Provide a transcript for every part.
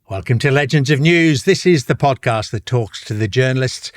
Welcome to Legends of News. This is the podcast that talks to the journalists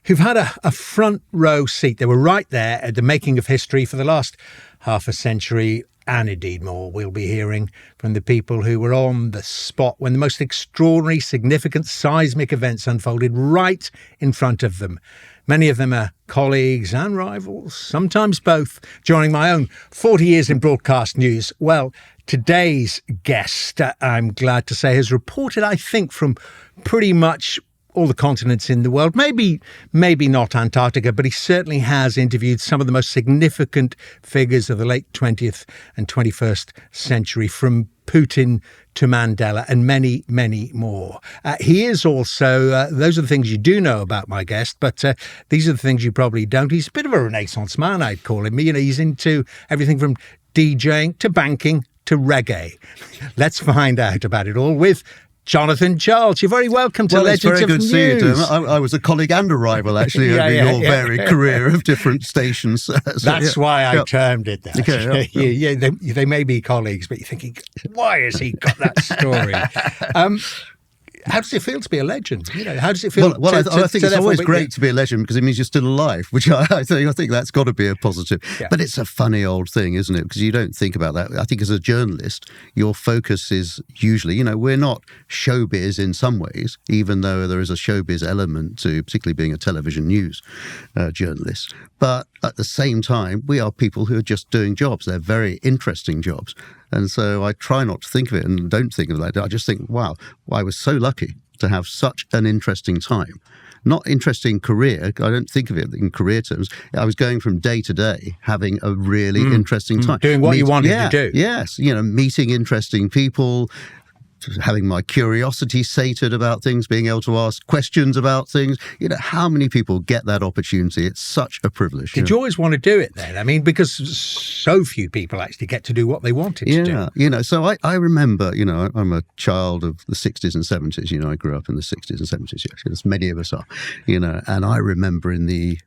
who've had a front row seat. They were right there at the making of history for the last half a century, and indeed more. We'll be hearing from the people who were on the spot when the most extraordinary, significant, seismic events unfolded right in front of them. Many of them are colleagues and rivals, sometimes both. During my own 40 years in broadcast news, well, today's guest, I'm glad to say, has reported, I think, from pretty much all the continents in the world, maybe not Antarctica, but he certainly has interviewed some of the most significant figures of the late 20th and 21st century, from Putin to Mandela and many, many more. He is also, those are the things you do know about my guest, but these are the things you probably don't. He's a bit of a Renaissance man, I'd call him. You know, he's into everything from DJing to banking to reggae. Let's find out about it all with Jonathan Charles. You're very welcome to Legends of News. It's very good to see you, I was a colleague and a rival, actually, over your varied career of different stations. That's why I termed it that. Okay, they may be colleagues, but you're thinking, why has he got that story? How does it feel to be a legend? You know, how does it feel? Well, I think it's always great to be a legend because it means you're still alive, which I think that's got to be a positive. Yeah. But it's a funny old thing, isn't it? Because you don't think about that. I think as a journalist, your focus is usually, you know, we're not showbiz in some ways, even though there is a showbiz element to particularly being a television news journalist. But at the same time, we are people who are just doing jobs. They're very interesting jobs. And so I try not to think of it and don't think of that. I just think, wow, I was so lucky to have such an interesting time. Not interesting career. I don't think of it in career terms. I was going from day to day, having a really interesting time. Doing what you wanted to do. Yes. You know, meeting interesting people, having my curiosity sated about things, being able to ask questions about things. You know, how many people get that opportunity? It's such a privilege. Did you always want to do it then? I mean, because so few people actually get to do what they wanted to do. You know, so I remember, you know, I'm a child of the 60s and 70s. You know, I grew up in the 60s and 70s, as many of us are, you know, and I remember in the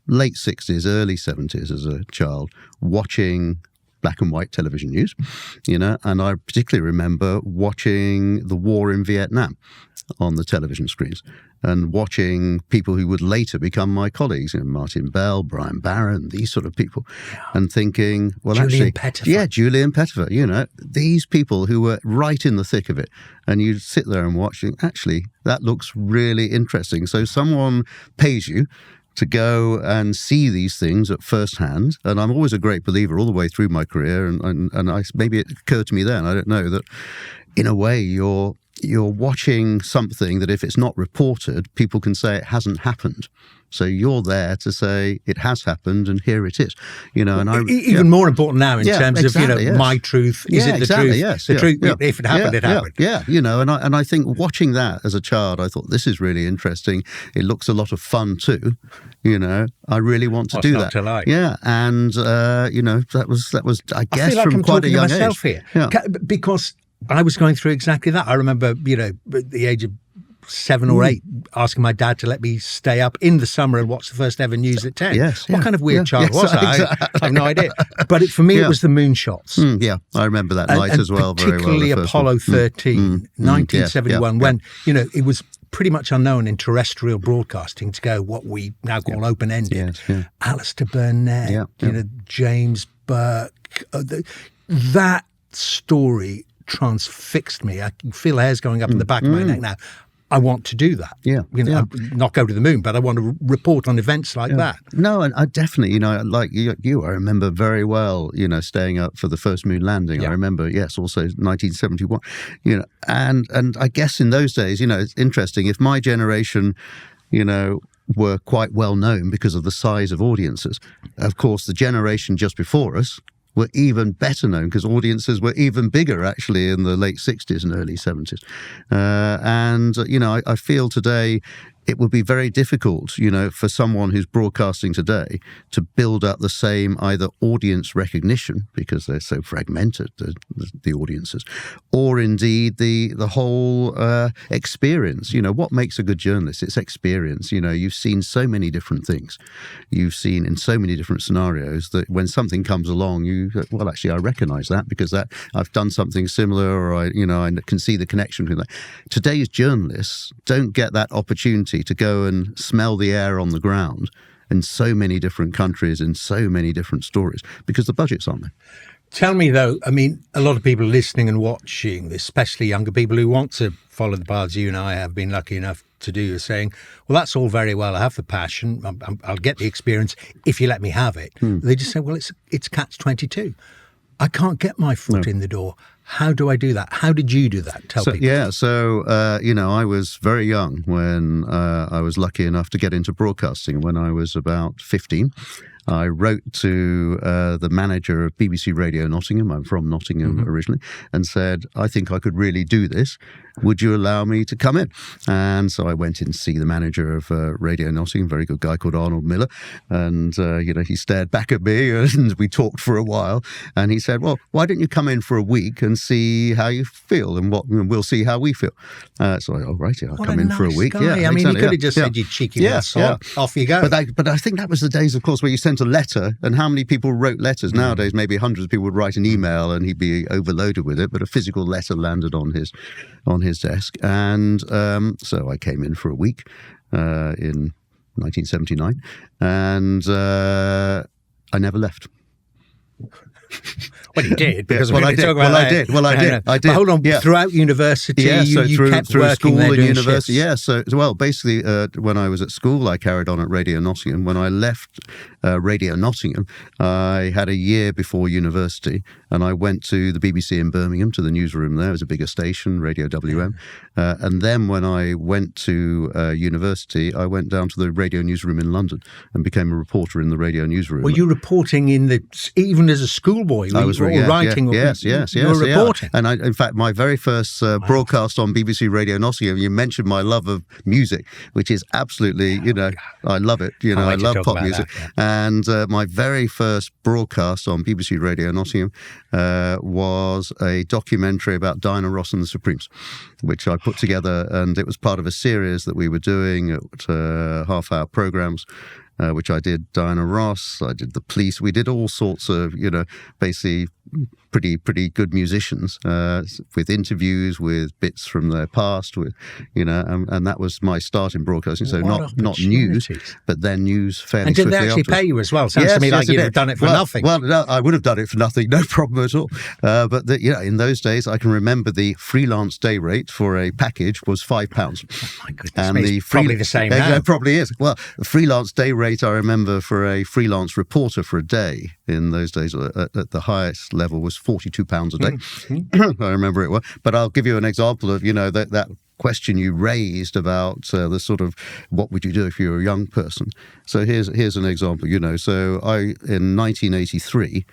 late 60s, early 70s as a child watching black and white television news, you know, and I particularly remember watching the war in Vietnam on the television screens and watching people who would later become my colleagues, you know, Martin Bell, Brian Barron, these sort of people, and thinking, well, Julian Pettifer. Julian Pettifer, you know, these people who were right in the thick of it. And you sit there and watch, actually, that looks really interesting. So someone pays you to go and see these things at first hand. And I'm always a great believer all the way through my career. And maybe it occurred to me then, I don't know, that in a way you're watching something that if it's not reported, people can say it hasn't happened. So you're there to say it has happened and here it is, you know. And even more important now in terms of, you know, my truth. Is it the truth? Yes, the truth. If it happened, it happened. Yeah, you know. And I think watching that as a child, I thought this is really interesting. It looks a lot of fun too, you know. I really want to do that. To like? Yeah, and you know, that was I guess I feel like from I'm quite a young myself age. Here. Yeah. Because I was going through exactly that. I remember, you know, at the age of 7 or 8, asking my dad to let me stay up in the summer and watch the first ever news at 10. Yes, what kind of weird child was I? Exactly. I have no idea. But for me, it was the moonshots. Yeah, I remember that night as well very well. Particularly Apollo 13, 1971, when, you know, it was pretty much unknown in terrestrial broadcasting to go what we now call open-ended. Alistair Burnett, you know, James Burke. That story transfixed me. I can feel hairs going up in the back of my neck now. I want to do that. You know, not go to the moon, but I want to report on events like that. No, and I definitely, you know, like you, I remember very well, you know, staying up for the first moon landing. I remember, yes, also 1971, you know, and I guess in those days, you know, it's interesting. If my generation, you know, were quite well known because of the size of audiences, of course, the generation just before us were even better known because audiences were even bigger actually in the late 60s and early 70s. And, you know, I feel today it would be very difficult, for someone who's broadcasting today to build up the same either audience recognition, because they're so fragmented, the audiences, or indeed the whole experience. What makes a good journalist? It's experience. You've seen so many different things. You've seen in so many different scenarios that when something comes along, actually, I recognize that because I've done something similar, or I can see the connection between that. Today's journalists don't get that opportunity to go and smell the air on the ground in so many different countries and so many different stories because the budgets aren't there. Tell me, though, a lot of people listening and watching this, especially younger people who want to follow the paths you and I have been lucky enough to do, are saying, well, that's all very well. I have the passion. I'll get the experience if you let me have it. They just say, well, it's catch-22. I can't get my foot in the door. How do I do that? How did you do that? Tell people. Yeah, I was very young when I was lucky enough to get into broadcasting. When I was about 15, I wrote to the manager of BBC Radio Nottingham, I'm from Nottingham originally, and said, I think I could really do this. Would you allow me to come in? And so I went in to see the manager of Radio Nottingham, a very good guy called Arnold Miller. And, he stared back at me and we talked for a while. And he said, well, why don't you come in for a week and see how you feel and we'll see how we feel. So all right, I'll come in for a week. Guy. Yeah, he could have just said, you cheeky sod, off you go. But I think that was the days, of course, where you sent a letter, and how many people wrote letters? Nowadays, maybe hundreds of people would write an email and he'd be overloaded with it, but a physical letter landed on his desk. And so I came in for a week in 1979, and I never left. Well, you did, because I did. But hold on, throughout university, you kept through working school there and doing university. shifts. Yeah, so basically, when I was at school, I carried on at Radio Nottingham. When I left Radio Nottingham, I had a year before university, and I went to the BBC in Birmingham, to the newsroom there. It was a bigger station, Radio WM. And then when I went to university, I went down to the radio newsroom in London and became a reporter in the radio newsroom. Were you reporting even as a schoolboy? I was writing. Yes. You were reporting. And in fact, my very first broadcast on BBC Radio Nottingham, you mentioned my love of music, which is absolutely, I love it. I love pop music. That, yeah. And my very first broadcast on BBC Radio Nottingham was a documentary about Diana Ross and the Supremes, which I put together, and it was part of a series that we were doing at half-hour programmes. Which I did Diana Ross, I did the Police. We did all sorts of, basically pretty good musicians with interviews, with bits from their past, and that was my start in broadcasting. So not news, but then news fairly swiftly. And did they actually afterwards. pay you as well? Sounds to me like you'd have done it for nothing. Well, no, I would have done it for nothing, no problem at all. But in those days, I can remember the freelance day rate for a package was £5. Oh my goodness, and it's probably the same now. It probably is. Well, the freelance day rate, I remember, for a freelance reporter for a day in those days at the highest level was £42 a day. I remember it well. But I'll give you an example of, that question you raised about the sort of what would you do if you were a young person. So here's an example, So in 1983,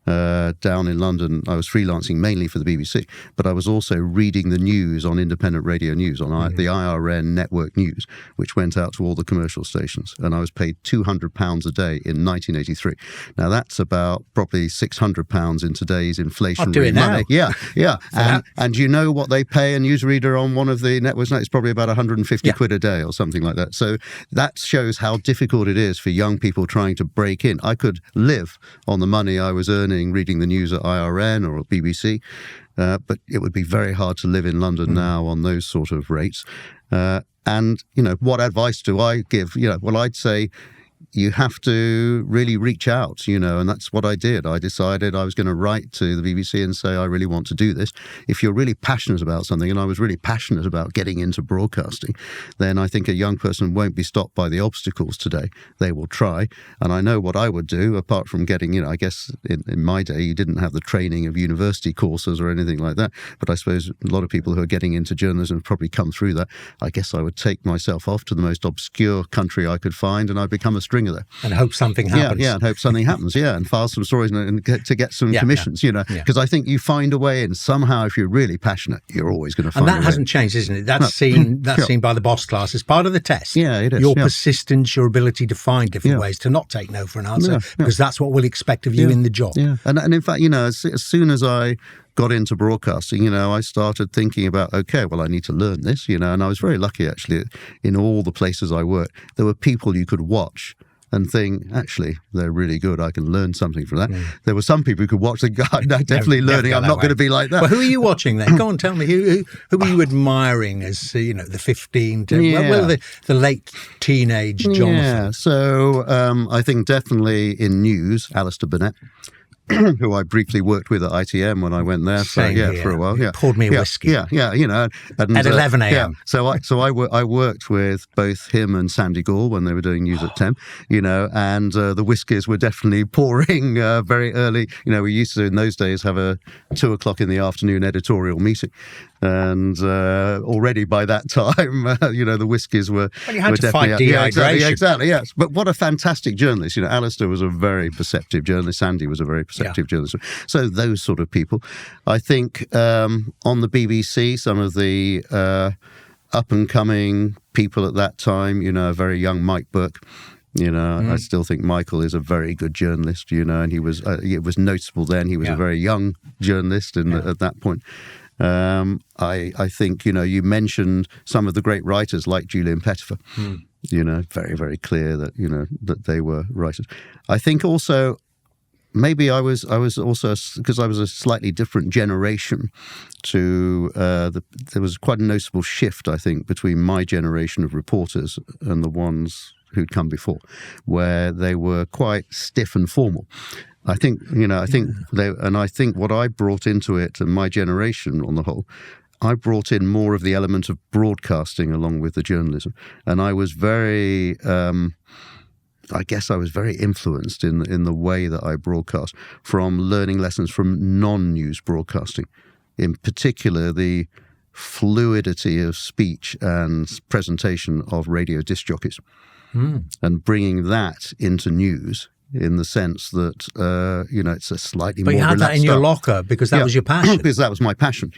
down in London, I was freelancing mainly for the BBC, but I was also reading the news on independent radio news, on the IRN network news, which went out to all the commercial stations. And I was paid £200 a day in 1983. Now, that's about probably £600 in today's inflationary money. Now. Yeah. And you know what they pay a newsreader on one of the networks now? It's probably about 150 quid a day or something like that. So that shows how difficult it is for young people trying to break in. I could live on the money I was earning reading the news at IRN or at BBC, but it would be very hard to live in London now on those sort of rates. And, what advice do I give? Well, I'd say you have to really reach out, and that's what I did. I decided I was going to write to the BBC and say, I really want to do this. If you're really passionate about something, and I was really passionate about getting into broadcasting, then I think a young person won't be stopped by the obstacles today. They will try. And I know what I would do, apart from getting, I guess in my day, you didn't have the training of university courses or anything like that. But I suppose a lot of people who are getting into journalism have probably come through that. I guess I would take myself off to the most obscure country I could find, and I'd become a string stringer there. And hope something happens. And hope something happens, and file some stories and get some commissions, because I think you find a way in somehow. If you're really passionate, you're always going to find a way. And that hasn't changed, isn't it? That's seen by the boss class as part of the test. Yeah, it is. Your persistence, your ability to find different ways to not take no for an answer, because that's what we'll expect of you in the job. Yeah, and in fact, as soon as I got into broadcasting, I started thinking about, okay, well, I need to learn this, and I was very lucky, actually, in all the places I worked. There were people you could watch and think, actually, they're really good. I can learn something from that. There were some people who could watch and go, no, definitely learning. I'm not going to be like that. Well, who are you watching then? Go on, tell me. Who are you admiring as, the 15 to the late teenage Jonathan? Yeah, so I think definitely in news, Alistair Burnett, who I briefly worked with at ITM when I went there. Same here. For a while. Yeah, poured me a whiskey. And, at 11 a.m. So I worked with both him and Sandy Gall when they were doing news at 10. And the whiskies were definitely pouring very early. We used to in those days have a 2:00 in the afternoon editorial meeting. And already by that time, the whiskies were. Well, you had to fight dehydration. Exactly, yes. But what a fantastic journalist! Alistair was a very perceptive journalist. Sandy was a very perceptive journalist. So those sort of people, I think, on the BBC, some of the up and coming people at that time, a very young Mike Burke. I still think Michael is a very good journalist. And he was. It was noticeable then. He was a very young journalist at that point. I think, you mentioned some of the great writers like Julian Pettifer, very, very clear that, that they were writers. I think also, maybe I was also, because I was a slightly different generation to, there was quite a noticeable shift, I think, between my generation of reporters and the ones who'd come before, where they were quite stiff and formal. I think what I brought into it, and my generation on the whole, I brought in more of the element of broadcasting along with the journalism, and I was very, I guess I was very influenced in the way that I broadcast from learning lessons from non-news broadcasting, in particular the fluidity of speech and presentation of radio disc jockeys, and bringing that into news. In the sense that, it's a slightly more relaxed. But you had that in your locker because that was your passion. Because that was my passion,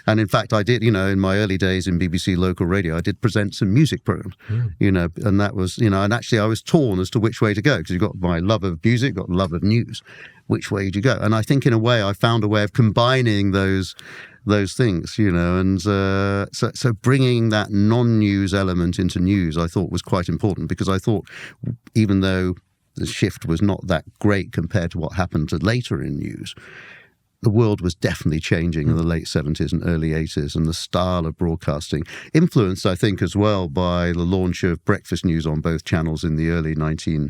And in fact, I did, in my early days in BBC local radio, I did present some music programs, and that was, and actually I was torn as to which way to go because you've got my love of music, got love of news. Which way did you go? And I think in a way I found a way of combining those things, and so bringing that non-news element into news I thought was quite important because I thought even though the shift was not that great compared to what happened later in news, the world was definitely changing in the late 70s and early 80s, and the style of broadcasting, influenced, I think, as well by the launch of breakfast news on both channels in the early 1980s,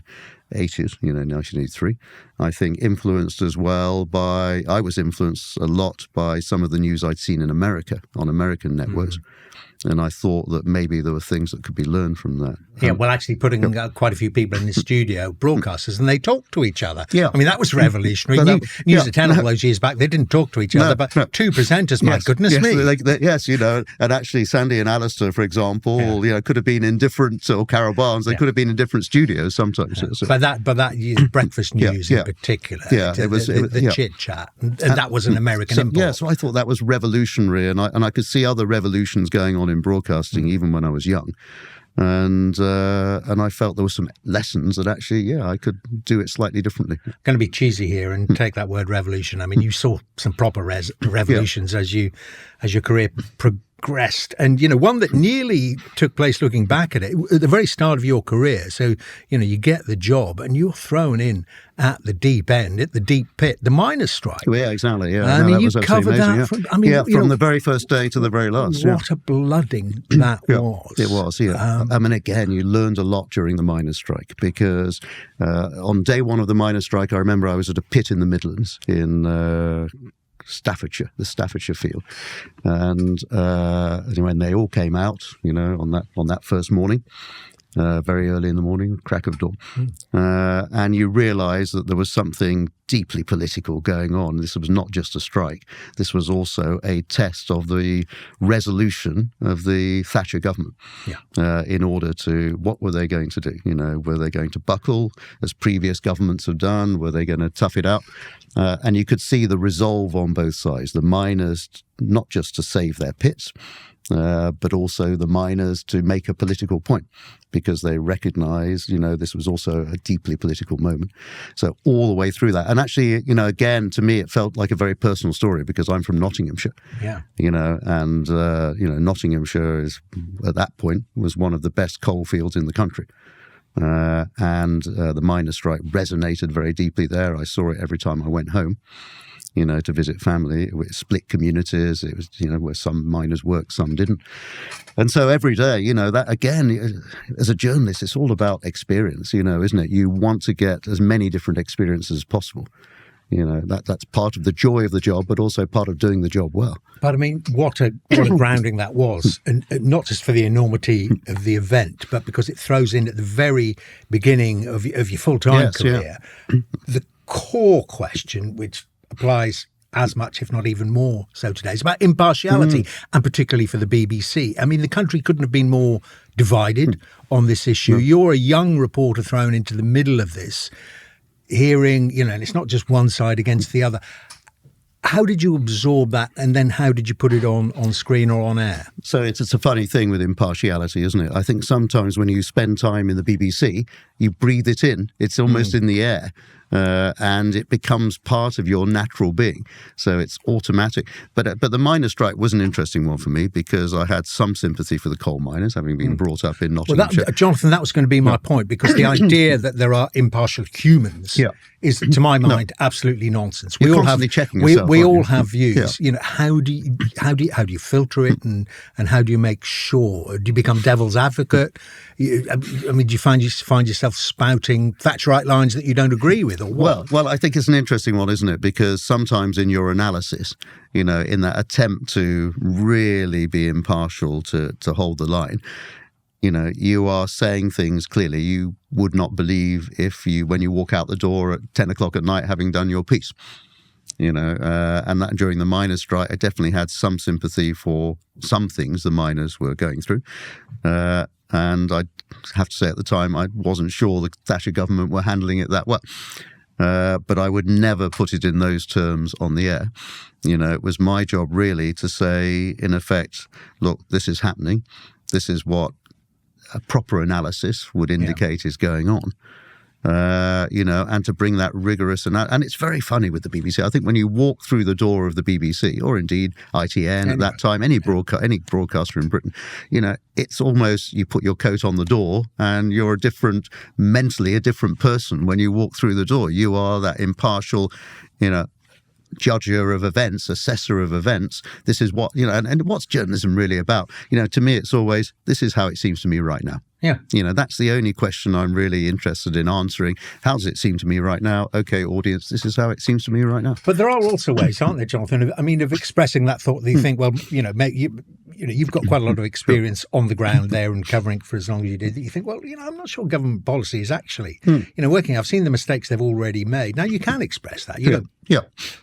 1983. I think influenced as well by, I was influenced a lot by some of the news I'd seen in America, on American networks. And I thought that maybe there were things that could be learned from that. Yeah, well, actually putting quite a few people in the studio, broadcasters, and they talked to each other. Yeah. I mean, that was revolutionary. News at 10 all those years back, they didn't talk to each other, but two presenters, my goodness me. Yes, and actually Sandy and Alistair, for example, could have been in different, or Carol Barnes, they could have been in different studios sometimes. Yeah. So. But that breakfast news in particular, it was the chit-chat, and that was an American import. So I thought that was revolutionary, and I could see other revolutions going on in broadcasting even when I was young, and I felt there were some lessons that actually I could do it slightly differently. I'm going to be cheesy here and take that word revolution. I mean, you saw some proper revolutions as your career progressed, and one that nearly took place looking back at it at the very start of your career. So you get the job and you're thrown in at the deep end, at the deep pit, the miners' strike. Yeah, exactly. Yeah, I mean, you covered that. From the very first day to the very last. What a blooding that was. It was. Yeah. I mean, again, you learned a lot during the miners' strike because on day one of the miners' strike, I remember I was at a pit in the Midlands in Staffordshire, the Staffordshire field, and when they all came out, on that first morning, very early in the morning, crack of dawn. And you realise that there was something deeply political going on. This was not just a strike. This was also a test of the resolution of the Thatcher government in order to, what were they going to do? Were they going to buckle, as previous governments have done? Were they going to tough it out? And you could see the resolve on both sides. The miners, not just to save their pits, but also the miners to make a political point, because they recognise, this was also a deeply political moment. So all the way through that. And actually, again, to me, it felt like a very personal story, because I'm from Nottinghamshire. Yeah. And Nottinghamshire is, at that point, was one of the best coal fields in the country. And the miners' strike resonated very deeply there. I saw it every time I went home, to visit family. It split communities. It was, where some miners worked, some didn't. And so every day, that again, as a journalist, it's all about experience, isn't it? You want to get as many different experiences as possible. That's part of the joy of the job, but also part of doing the job well. But I mean, what a grounding that was, and not just for the enormity of the event, but because it throws in at the very beginning of your full-time career, the core question, which applies as much, if not even more so today, is about impartiality, and particularly for the BBC. I mean, the country couldn't have been more divided on this issue. You're a young reporter thrown into the middle of this, hearing, and it's not just one side against the other. How did you absorb that, and then how did you put it on screen or on air? So it's a funny thing with impartiality, isn't it? I think sometimes when you spend time in the BBC, you breathe it in. It's almost in the air. And it becomes part of your natural being. So it's automatic. But the miners' strike was an interesting one for me, because I had some sympathy for the coal miners, having been brought up in Nottinghamshire. Well, Jonathan, that was going to be my point, because the idea that there are impartial humans is, to my mind, absolutely nonsense. You're constantly checking yourself. We all have views. How do you filter it, and how do you make sure? Do you become devil's advocate? I mean, do you find yourself spouting Thatcherite lines that you don't agree with? Or what? Well, I think it's an interesting one, isn't it? Because sometimes in your analysis, in that attempt to really be impartial, to hold the line, you are saying things clearly you would not believe when you walk out the door at 10 o'clock at night, having done your piece. And that during the miners' strike, I definitely had some sympathy for some things the miners were going through. And I have to say at the time, I wasn't sure the Thatcher government were handling it that well. But I would never put it in those terms on the air. It was my job really to say, in effect, look, this is happening. This is what a proper analysis would indicate is going on. And to bring that rigorous and it's very funny with the BBC. I think when you walk through the door of the BBC, or indeed ITN at that time, any broadcaster in Britain, it's almost you put your coat on the door and you're mentally a different person when you walk through the door. You are that impartial, judger of events, assessor of events. This is what, and what's journalism really about? To me, it's always, this is how it seems to me right now. Yeah. That's the only question I'm really interested in answering. How does it seem to me right now? Okay, audience, this is how it seems to me right now. But there are also ways, aren't there, Jonathan? Of expressing that thought that you think, well, mate, you've got quite a lot of experience on the ground there and covering it for as long as you did. That you think, well, I'm not sure government policy is actually, working. I've seen the mistakes they've already made. Now you can express that. You don't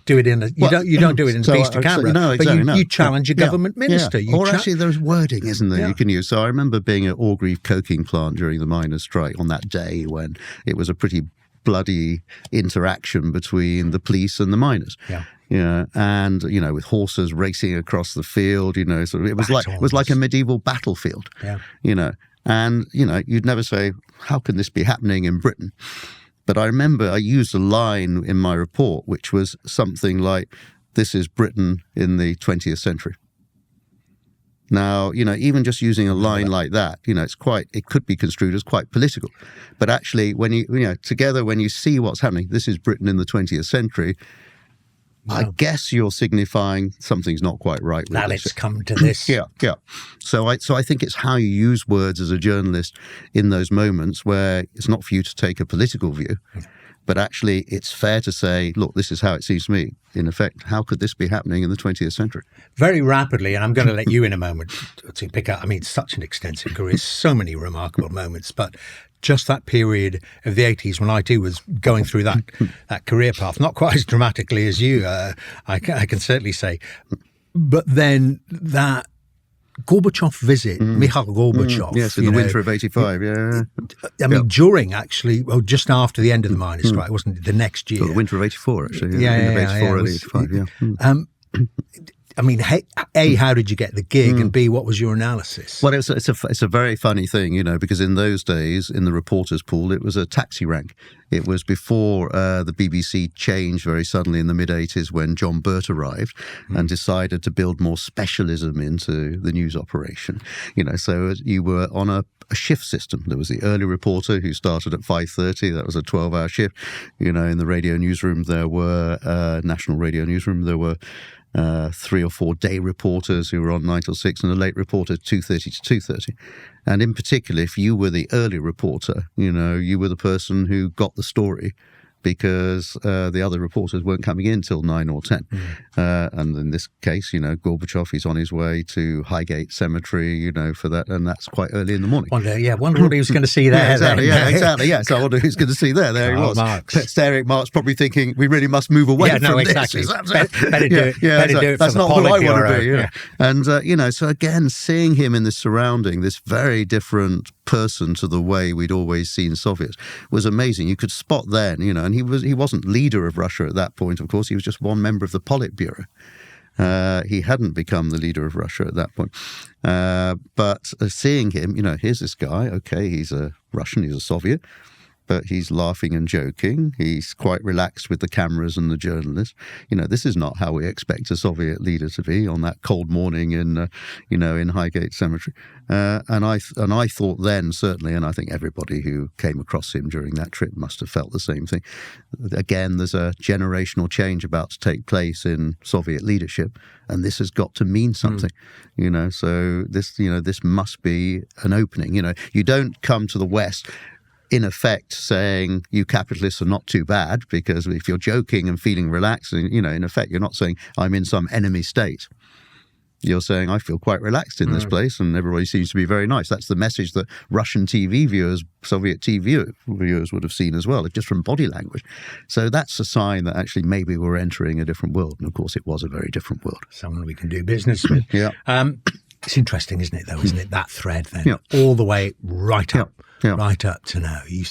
do it you don't do it in a piece to camera. No, exactly, but you challenge a government minister. Actually, there's wording, isn't there? You can use. So I remember being at Orgreave coking plant during the miners' strike on that day when it was a pretty bloody interaction between the police and the miners. And with horses racing across the field, so it was like a medieval battlefield. And you'd never say, how can this be happening in Britain? But I remember I used a line in my report which was something like, this is Britain in the 20th century. Now, even just using a line like that, it could be construed as quite political. But actually, when when you see what's happening, this is Britain in the 20th century, I guess you're signifying something's not quite right with now this. Let's come to this. So I think it's how you use words as a journalist in those moments where it's not for you to take a political view, But actually, it's fair to say, look, this is how it seems to me. In effect, how could this be happening in the 20th century? Very rapidly, and I'm going to let you in a moment to pick up. I mean, such an extensive career, so many remarkable moments, but just that period of the 80s when I too was going through that career path, not quite as dramatically as you, I can certainly say. But then that Gorbachev visit, Mikhail Gorbachev. Yes, in the winter of 85, yeah. I mean, during actually, well, just after the end of the miners' strike, wasn't it? The next year. So the winter of 84, actually. Yeah, Winter of 84, early 85, yeah. I mean, A, how did you get the gig? And B, what was your analysis? Well, it's a very funny thing, because in those days, in the reporters' pool, it was a taxi rank. It was before the BBC changed very suddenly in the mid-'80s when John Birt arrived and decided to build more specialism into the news operation. So you were on a shift system. There was the early reporter who started at 5:30. That was a 12-hour shift. In the radio newsroom, there were, national radio newsroom, there were 3 or 4 day reporters who were on 9 till 6 and a late reporter 2:30 to 2:30. And in particular, if you were the early reporter, you were the person who got the story because the other reporters weren't coming in till 9 or 10. And in this case, Gorbachev, he's on his way to Highgate Cemetery, for that, and that's quite early in the morning. Wonder what he was going to see there. Exactly. So I wonder who's going to see there. There he was. Staring at Marx, probably thinking, we really must move away from exactly. this. Better do it that's for not the what I want to be. Yeah. And, so again, seeing him in this surrounding, this very different person to the way we'd always seen Soviets was amazing. You could spot then, and he wasn't leader of Russia at that point, of course. He was just one member of the Politburo. He hadn't become the leader of Russia at that point. But seeing him, here's this guy. Okay, he's a Russian, he's a Soviet, but he's laughing and joking. He's quite relaxed with the cameras and the journalists. This is not how we expect a Soviet leader to be on that cold morning in Highgate Cemetery. And I thought then, certainly, and I think everybody who came across him during that trip must have felt the same thing. Again, there's a generational change about to take place in Soviet leadership, and this has got to mean something. So this must be an opening. You don't come to the West in effect saying you capitalists are not too bad, because if you're joking and feeling relaxed, in effect, you're not saying I'm in some enemy state. You're saying I feel quite relaxed in this place and everybody seems to be very nice. That's the message that Russian TV viewers, Soviet TV viewers would have seen as well, just from body language. So that's a sign that actually maybe we're entering a different world. And of course, it was a very different world. Someone we can do business with. Yeah. It's interesting, isn't it, though, isn't it? That thread then, all the way right up. Yeah. Right up to now, you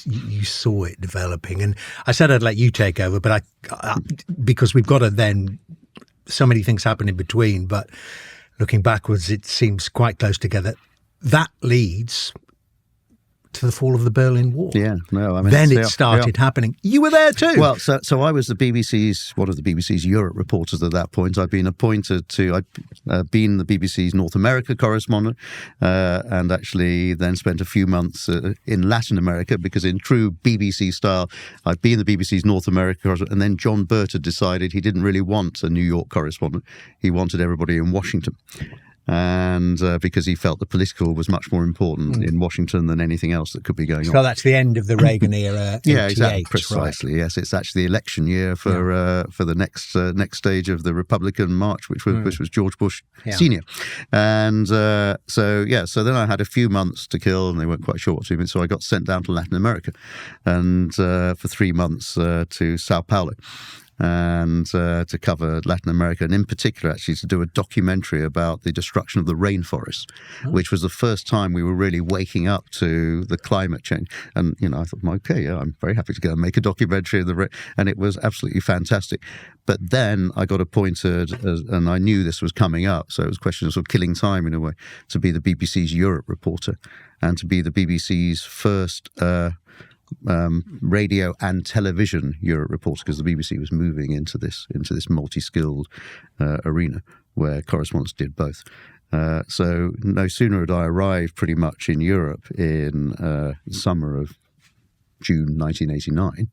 saw it developing, and I said I'd let you take over, but I because we've got to then so many things happen in between. But looking backwards, it seems quite close together. That leads to the fall of the Berlin Wall. Yeah, no, I mean, then it started happening. You were there too. Well, so I was one of the BBC's Europe reporters at that point. I'd been appointed I'd been the BBC's North America correspondent, and actually then spent a few months in Latin America, because in true BBC style, I'd been the BBC's North America correspondent, and then John Birt had decided he didn't really want a New York correspondent. He wanted everybody in Washington. And because he felt the political was much more important in Washington than anything else that could be going on. So that's the end of the Reagan era. Yeah, exactly, Right? precisely. Yes, it's actually the election year for the next stage of the Republican march, which was George Bush Senior. And so then I had a few months to kill, and they weren't quite sure what to do. So I got sent down to Latin America, and for 3 months to Sao Paulo. And to cover Latin America, and in particular, actually, to do a documentary about the destruction of the rainforest, which was the first time we were really waking up to the climate change. And, I thought, okay, I'm very happy to go and make a documentary of and it was absolutely fantastic. But then I got appointed, and I knew this was coming up, so it was a question of sort of killing time in a way, to be the BBC's Europe reporter, and to be the BBC's first radio and television Europe reporter, because the BBC was moving into this multi-skilled arena where correspondents did both. So no sooner had I arrived pretty much in Europe in the summer of June 1989,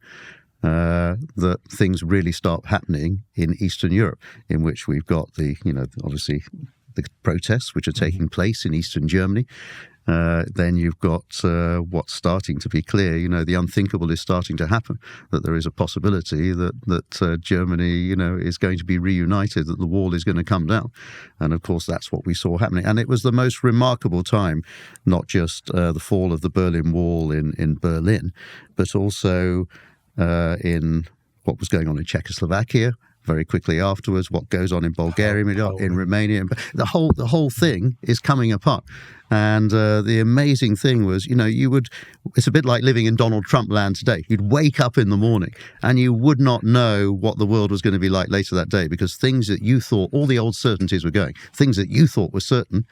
that things really start happening in Eastern Europe, in which we've got obviously the protests which are taking place in Eastern Germany. then you've got what's starting to be clear. You know, the unthinkable is starting to happen, that there is a possibility that Germany, you know, is going to be reunited, that the wall is going to come down. And of course, that's what we saw happening. And it was the most remarkable time, not just the fall of the Berlin Wall in Berlin, but also in what was going on in Czechoslovakia. Very quickly afterwards, what goes on in Bulgaria, in Romania, the whole thing is coming apart. And the amazing thing was, you know, it's a bit like living in Donald Trump land today. You'd wake up in the morning and you would not know what the world was going to be like later that day, because things that you thought, all the old certainties were going, things that you thought were certain,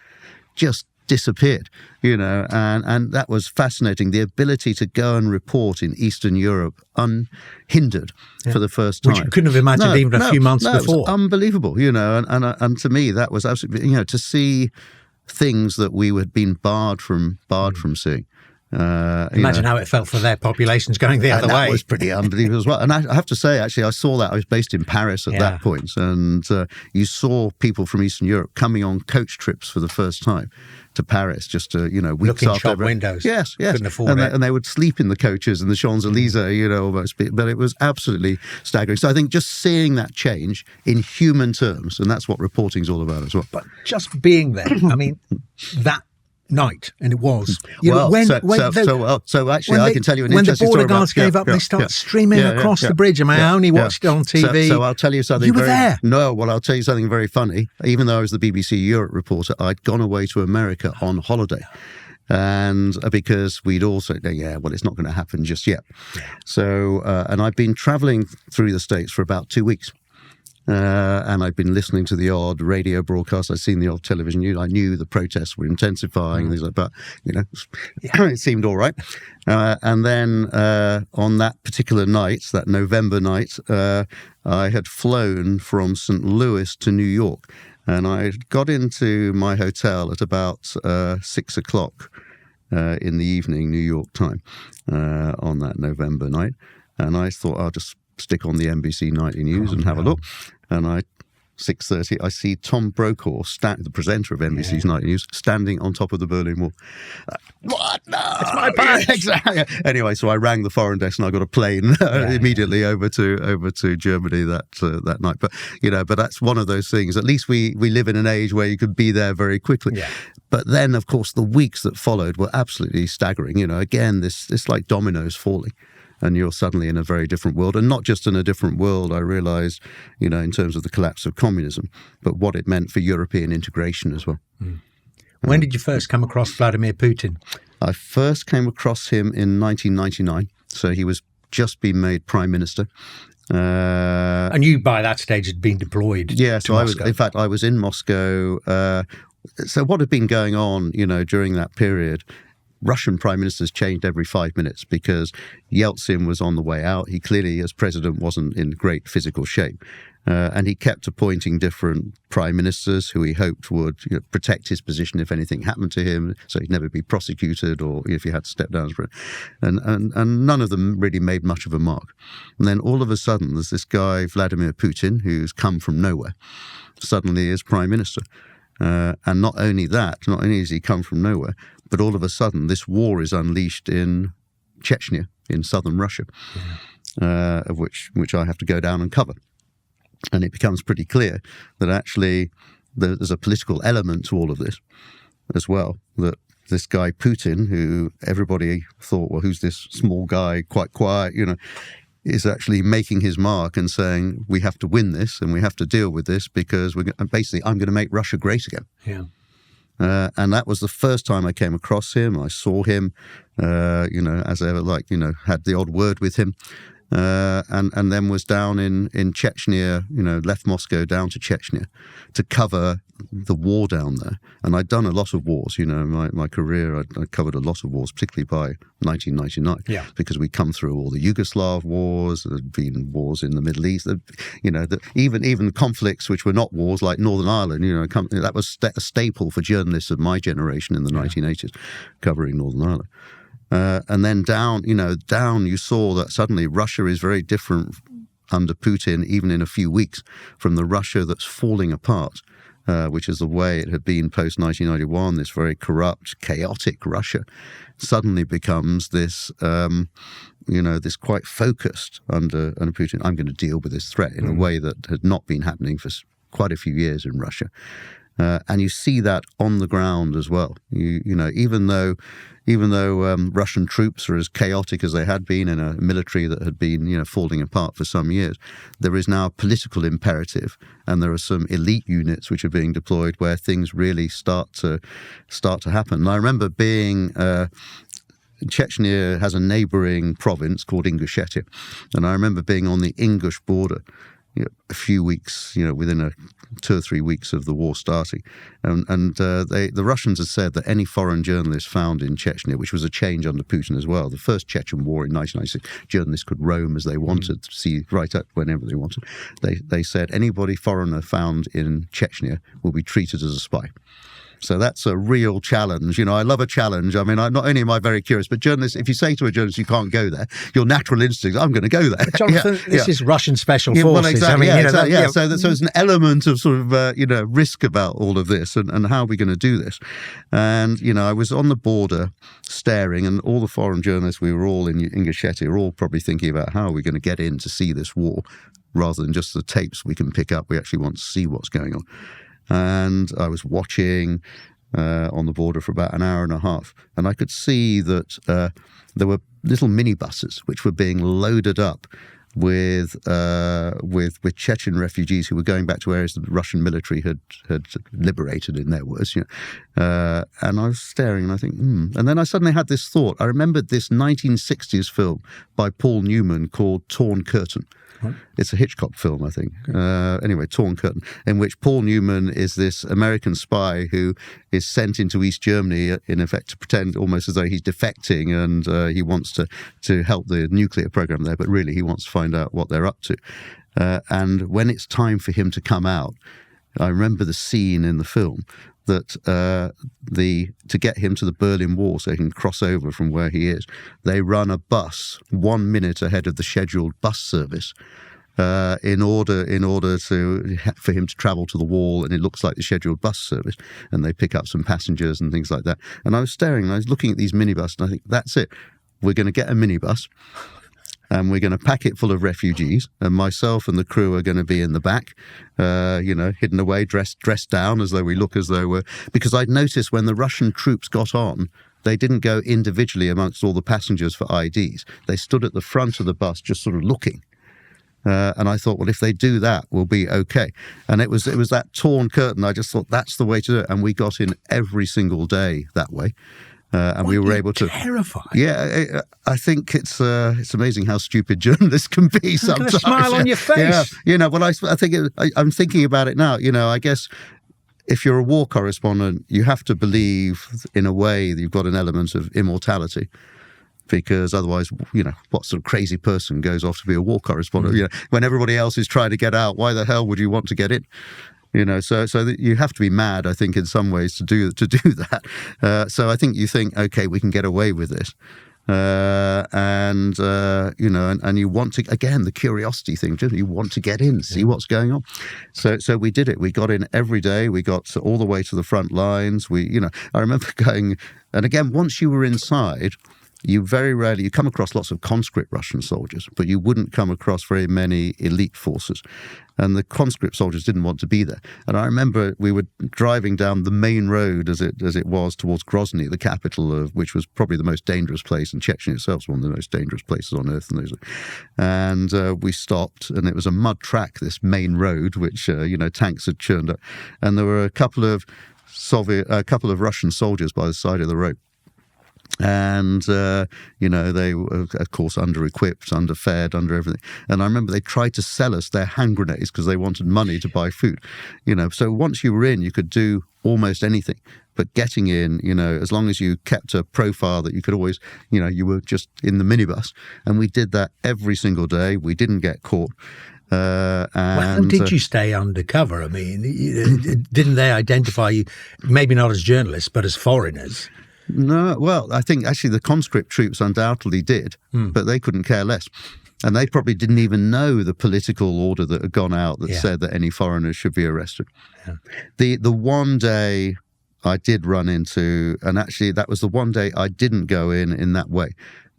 just disappeared, you know, and that was fascinating. The ability to go and report in Eastern Europe unhindered for the first time. Which you couldn't have imagined even a few months before. It was unbelievable, you know, and to me that was absolutely, you know, to see things that we had been barred from seeing. Imagine how it felt for their populations going the other way. That was pretty unbelievable as well. And I have to say, actually, I saw that. I was based in Paris at that point, and you saw people from Eastern Europe coming on coach trips for the first time to Paris, just to, you know, weeks looking after shop windows. Yes. Couldn't afford it. And they would sleep in the coaches in the Champs-Elysees, you know, almost. But it was absolutely staggering. So I think just seeing that change in human terms, and that's what reporting's all about as well. But just being there, I mean, that night, and it was. So actually, I can tell you an interesting story. When the border guards gave up, they started streaming across the bridge, and I only watched it on TV. So I'll tell you something. You were there? No, well, I'll tell you something very funny. Even though I was the BBC Europe reporter, I'd gone away to America on holiday. And because we'd also, it's not going to happen just yet. So, and I'd been traveling through the States for about 2 weeks. And I'd been listening to the odd radio broadcast. I'd seen the odd television news. I knew the protests were intensifying. Things like that. You know, it seemed all right. And then on that particular night, that November night, I had flown from St. Louis to New York. And I got into my hotel at about 6 o'clock in the evening, New York time, on that November night. And I thought I'll just stick on the NBC Nightly News and have a look. And 6:30, I see Tom Brokaw, the presenter of NBC's Nightly News, standing on top of the Berlin Wall. What? No! It's my patch! Exactly. Anyway, so I rang the foreign desk and I got a plane immediately over to Germany that night. But you know, that's one of those things. At least we live in an age where you could be there very quickly. Yeah. But then, of course, the weeks that followed were absolutely staggering. You know, again, this like dominoes falling. And you're suddenly in a very different world. And not just in a different world, I realized, you know, in terms of the collapse of communism, but what it meant for European integration as well. When did you first come across Vladimir Putin? I first came across him in 1999. So he was just been made prime minister. And you, by that stage, had been deployed to Moscow. I was in Moscow. So what had been going on, you know, during that period, Russian prime ministers changed every 5 minutes because Yeltsin was on the way out. He clearly, as president, wasn't in great physical shape. And he kept appointing different prime ministers who he hoped would protect his position if anything happened to him, so he'd never be prosecuted or if he had to step down. And none of them really made much of a mark. And then all of a sudden, there's this guy, Vladimir Putin, who's come from nowhere, suddenly is prime minister. And not only has he come from nowhere, but all of a sudden this war is unleashed in Chechnya, in southern Russia, of which I have to go down and cover. And it becomes pretty clear that actually there's a political element to all of this as well, that this guy Putin, who everybody thought, well, who's this small guy, quite quiet, you know, is actually making his mark and saying, we have to win this and we have to deal with this because I'm going to make Russia great again. Yeah. And that was the first time I came across him. I saw him, as ever, had the odd word with him. And then was down in Chechnya, left Moscow down to Chechnya to cover the war down there. And I'd done a lot of wars, my career, I covered a lot of wars, particularly by 1999, because we'd come through all the Yugoslav wars, there'd been wars in the Middle East, even conflicts which were not wars like Northern Ireland, that was a staple for journalists of my generation in the 1980s, covering Northern Ireland. And then down you saw that suddenly Russia is very different under Putin, even in a few weeks, from the Russia that's falling apart which is the way it had been post-1991, this very corrupt, chaotic Russia, suddenly becomes this, this quite focused under Putin. I'm going to deal with this threat in a way that had not been happening for quite a few years in Russia. And you see that on the ground as well. Even though Russian troops are as chaotic as they had been in a military that had been, falling apart for some years, there is now a political imperative, and there are some elite units which are being deployed where things really start to happen. And I remember being. Chechnya has a neighbouring province called Ingushetia, and I remember being on the Ingush border. A few weeks, within 2 or 3 weeks of the war starting. And the Russians had said that any foreign journalist found in Chechnya, which was a change under Putin as well, the first Chechen war in 1996, journalists could roam as they wanted, see right up whenever they wanted. They said anybody foreigner found in Chechnya will be treated as a spy. So that's a real challenge. I love a challenge. I mean, not only am I very curious, but journalists, if you say to a journalist you can't go there, your natural instinct is, I'm going to go there. Jonathan, this is Russian special forces. Well, exactly. So there's an element of sort of, risk about all of this and how are we going to do this? And, I was on the border staring, and all the foreign journalists, we were all in Ingushetia, are all probably thinking about how are we going to get in to see this war rather than just the tapes we can pick up. We actually want to see what's going on. And I was watching on the border for about an hour and a half, and I could see that there were little minibuses which were being loaded up with Chechen refugees who were going back to areas that the Russian military had liberated, in their words. And I was staring, and I think, And then I suddenly had this thought. I remembered this 1960s film by Paul Newman called Torn Curtain. Right. It's a Hitchcock film, I think. Anyway, Torn Curtain, in which Paul Newman is this American spy who is sent into East Germany, in effect, to pretend almost as though he's defecting and he wants to help the nuclear program there, but really he wants to find out what they're up to. And when it's time for him to come out, I remember the scene in the film that to get him to the Berlin Wall so he can cross over from where he is, they run a bus 1 minute ahead of the scheduled bus service in order for him to travel to the wall, and it looks like the scheduled bus service, and they pick up some passengers and things like that. And I was staring, and I was looking at these minibus, and I think, that's it. We're going to get a minibus, and we're going to pack it full of refugees, and myself and the crew are going to be in the back, hidden away, dressed down as though we look as though we're... Because I'd noticed when the Russian troops got on, they didn't go individually amongst all the passengers for IDs. They stood at the front of the bus just sort of looking. And I thought, well, if they do that, we'll be okay. And it was that torn curtain. I just thought that's the way to do it. And we got in every single day that way. And we were able to. Terrified. Yeah, I think it's amazing how stupid journalists can be sometimes. A smile on your face. Yeah, well, I think I'm thinking about it now. I guess if you're a war correspondent, you have to believe in a way that you've got an element of immortality. Because otherwise, what sort of crazy person goes off to be a war correspondent? When everybody else is trying to get out, why the hell would you want to get in? So you have to be mad, I think, in some ways to do that. So I think you think, okay, we can get away with this. And you want to, again, the curiosity thing, you want to get in, see what's going on. So we did it. We got in every day. We got all the way to the front lines. I remember going, and again, once you were inside, you very rarely, you come across lots of conscript Russian soldiers, but you wouldn't come across very many elite forces. And the conscript soldiers didn't want to be there. And I remember we were driving down the main road as it was towards Grozny, the capital of which was probably the most dangerous place, and Chechnya itself was one of the most dangerous places on earth. And we stopped, and it was a mud track, this main road, which tanks had churned up. And there were a couple of Russian soldiers by the side of the road. And, they were, of course, under-equipped, under-fed, under everything. And I remember they tried to sell us their hand grenades because they wanted money to buy food. So once you were in, you could do almost anything. But getting in, as long as you kept a profile that you could always, you were just in the minibus. And we did that every single day. We didn't get caught. How did you stay undercover? I mean, didn't they identify you, maybe not as journalists, but as foreigners? No, well, I think actually the conscript troops undoubtedly did, but they couldn't care less. And they probably didn't even know the political order that had gone out that said that any foreigners should be arrested. Yeah. The one day I did run into, and actually that was the one day I didn't go in that way.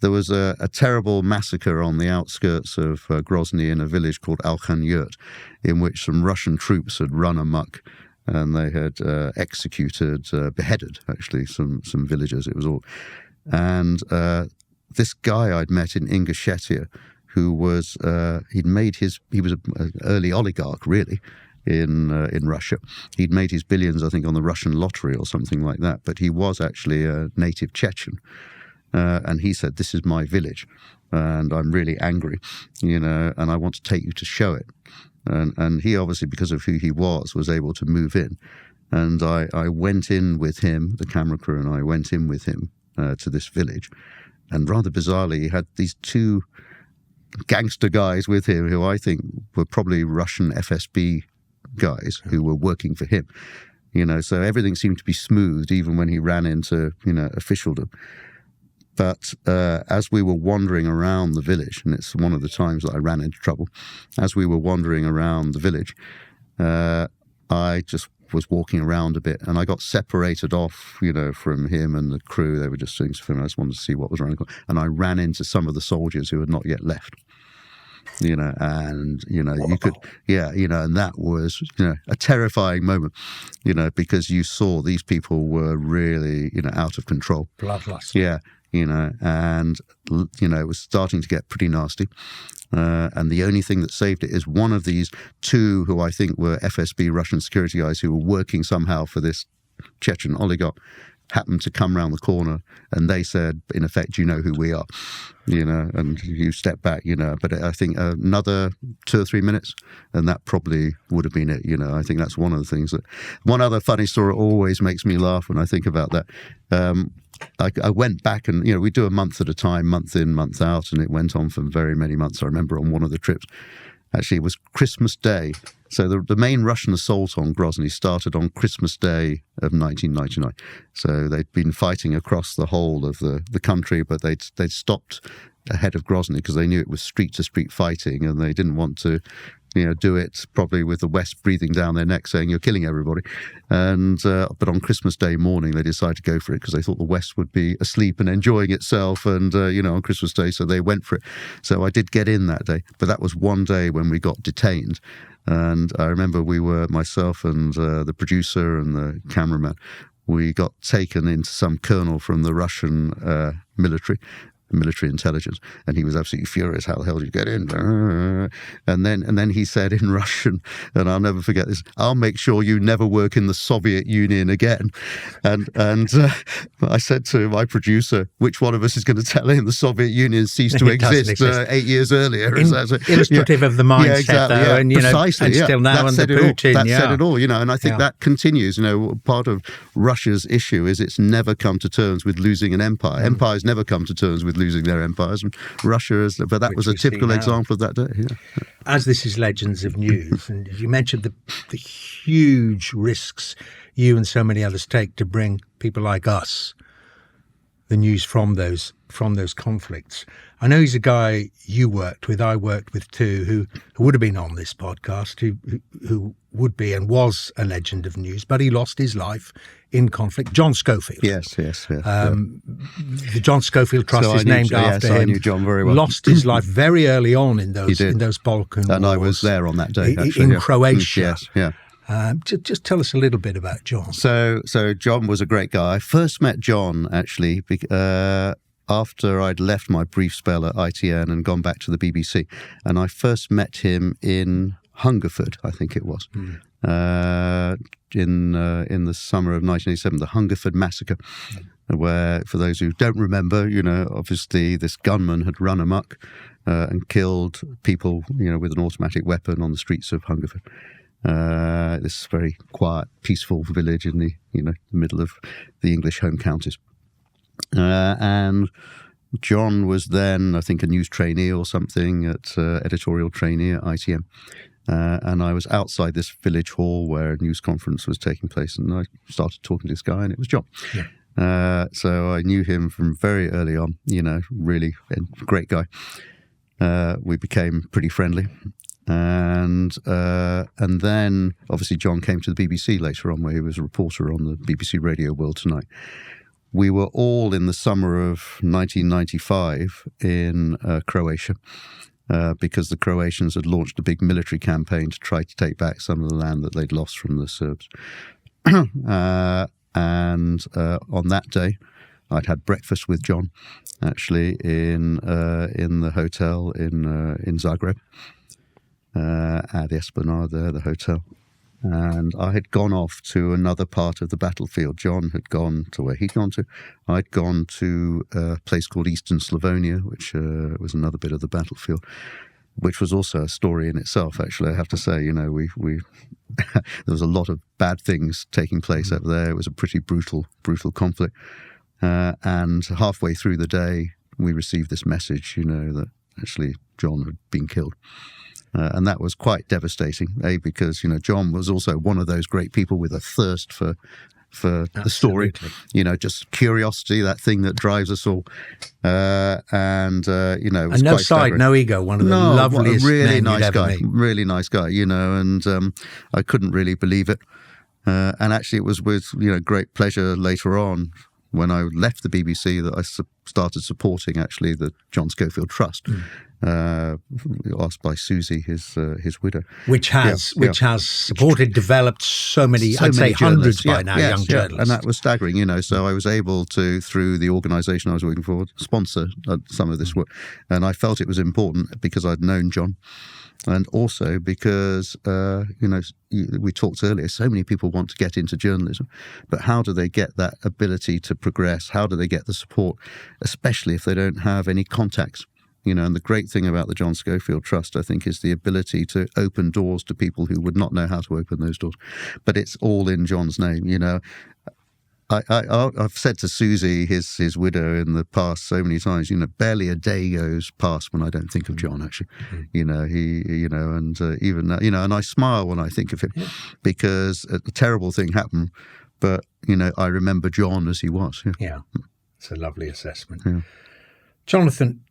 There was a terrible massacre on the outskirts of Grozny in a village called Alkhanyurt, in which some Russian troops had run amok, and they had beheaded actually some villagers. It was all, and this guy I'd met in Ingushetia, who was he was an early oligarch really in Russia. He'd made his billions, I think, on the Russian lottery or something like that. But he was actually a native Chechen. And he said, "This is my village, and I'm really angry, and I want to take you to show it." And he obviously, because of who he was able to move in. And I went in with him, the camera crew and I went in with him to this village. And rather bizarrely, he had these two gangster guys with him who I think were probably Russian FSB guys who were working for him. So everything seemed to be smooth, even when he ran into, officialdom. But as we were wandering around the village, and it's one of the times that I ran into trouble, as we were wandering around the village, I just was walking around a bit, and I got separated off, from him and the crew. They were just doing something. I just wanted to see what was around the corner. And I ran into some of the soldiers who had not yet left. You could, and that was, a terrifying moment, because you saw these people were really, out of control. Bloodlust. Yeah. And it was starting to get pretty nasty. And the only thing that saved it is one of these two who I think were FSB Russian security guys who were working somehow for this Chechen oligarch happened to come around the corner, and they said, in effect, "You know who we are," and you step back, But I think another 2 or 3 minutes, and that probably would have been it. I think that's one of the things that. One other funny story always makes me laugh when I think about that. I went back and, we do a month at a time, month in, month out, and it went on for very many months. I remember on one of the trips, actually it was Christmas Day. So the main Russian assault on Grozny started on Christmas Day of 1999. So they'd been fighting across the whole of the country, but they'd stopped ahead of Grozny because they knew it was street-to-street fighting, and they didn't want to do it probably with the West breathing down their neck saying, "You're killing everybody." And but on Christmas Day morning, they decided to go for it because they thought the West would be asleep and enjoying itself, and on Christmas Day, so they went for it. So I did get in that day, but that was one day when we got detained. And I remember we were, myself and the producer and the cameraman, we got taken into some colonel from the Russian military intelligence, and he was absolutely furious. "How the hell did you get in?" And then he said in Russian, and I'll never forget this, "I'll make sure you never work in the Soviet Union again." And I said to my producer, "Which one of us is going to tell him the Soviet Union ceased to exist 8 years earlier?" Illustrative of the mindset, though, and precisely, and still now under Putin. That said it all, and I think that continues. Part of Russia's issue is it's never come to terms with losing an empire. Empires never come to terms with losing their empires, and Russia is. But that was a typical example of that day. Yeah. As this is Legends of News, and you mentioned the huge risks you and so many others take to bring people like us the news from those conflicts. I know he's a guy you worked with. I worked with too, who would have been on this podcast, who would be and was a legend of news, but he lost his life in conflict. John Schofield. Yes. The John Schofield Trust is named after him. I knew John very well. Lost his life very early on in those Balkan wars. And I was there on that day, actually. In Croatia. Yes, yeah. Just tell us a little bit about John. So John was a great guy. I first met John, actually, after I'd left my brief spell at ITN and gone back to the BBC. And I first met him in Hungerford, I think it was, in the summer of 1987, the Hungerford Massacre, where, for those who don't remember, obviously this gunman had run amok and killed people, with an automatic weapon on the streets of Hungerford. This very quiet, peaceful village in the middle of the English home counties. And John was then, I think, a news trainee or something at editorial trainee at ITM. And I was outside this village hall where a news conference was taking place, and I started talking to this guy, and it was John. Yeah. So I knew him from very early on, really a great guy. we became pretty friendly. And then, obviously, John came to the BBC later on, where he was a reporter on the BBC Radio World Tonight. We were all in the summer of 1995 in Croatia, because the Croatians had launched a big military campaign to try to take back some of the land that they'd lost from the Serbs. And on that day, I'd had breakfast with John, actually, in the hotel in Zagreb, at the Esplanade there, the hotel. And I had gone off to another part of the battlefield. John had gone to where he'd gone to. I'd gone to a place called Eastern Slavonia, which was another bit of the battlefield, which was also a story in itself, actually, I have to say. You know, we there was a lot of bad things taking place over there. It was a pretty brutal conflict. And halfway through the day, we received this message, you know, that actually John had been killed. And that was quite devastating, because, you know, John was also one of those great people with a thirst for the story, you know, just curiosity, that thing that drives us all. You know, it was and no quite side, staggering. no ego, one of the loveliest really men nice you'd ever guy, meet. really nice guy, you know, and I couldn't really believe it. And actually it was with, you know, great pleasure later on, when I left the BBC, that I started supporting actually the John Schofield Trust, asked by Susie, his widow, which has supported, developed so many, I'd say hundreds by now, young journalists. And that was staggering, you know. So I was able to, through the organisation I was working for, sponsor some of this work, and I felt it was important because I'd known John. And also because, you know, we talked earlier, so many people want to get into journalism, but how do they get that ability to progress? How do they get the support, especially if they don't have any contacts? You know, and the great thing about the John Schofield Trust, I think, is the ability to open doors to people who would not know how to open those doors. But it's all in John's name, you know. I've said to Susie, his widow, in the past so many times, you know, barely a day goes past when I don't think of John, actually. You know, and even now, you know, and I smile when I think of him, because a terrible thing happened, but, you know, I remember John as he was. Yeah, it's a lovely assessment. Yeah. Jonathan,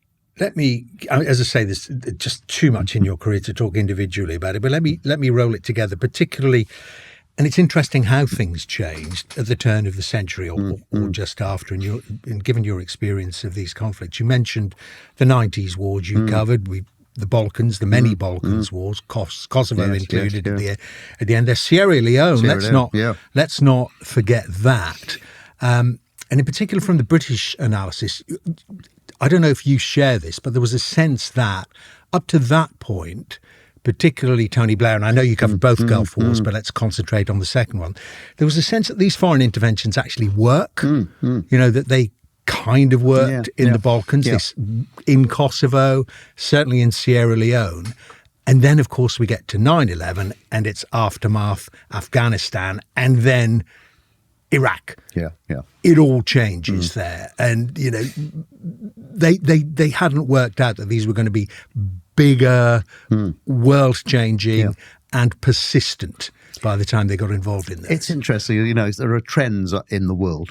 let me, as I say, there's just too much in your career to talk individually about it, but let me roll it together, particularly. And it's interesting how things changed at the turn of the century or just after. And given your experience of these conflicts, you mentioned the 90s wars you covered, the Balkans, the many Balkans wars, Kosovo included at the end. There's Sierra Leone. Let's not forget that. And in particular, from the British analysis, I don't know if you share this, but there was a sense that up to that point, particularly Tony Blair, and I know you covered both Gulf Wars, but let's concentrate on the second one. There was a sense that these foreign interventions actually work, you know, that they kind of worked in the Balkans, in Kosovo, certainly in Sierra Leone. And then, of course, we get to 9/11 and its aftermath, Afghanistan, and then Iraq. It all changes there. And, you know, they hadn't worked out that these were going to be bigger, world-changing and persistent by the time they got involved in this. It's interesting, you know, there are trends in the world.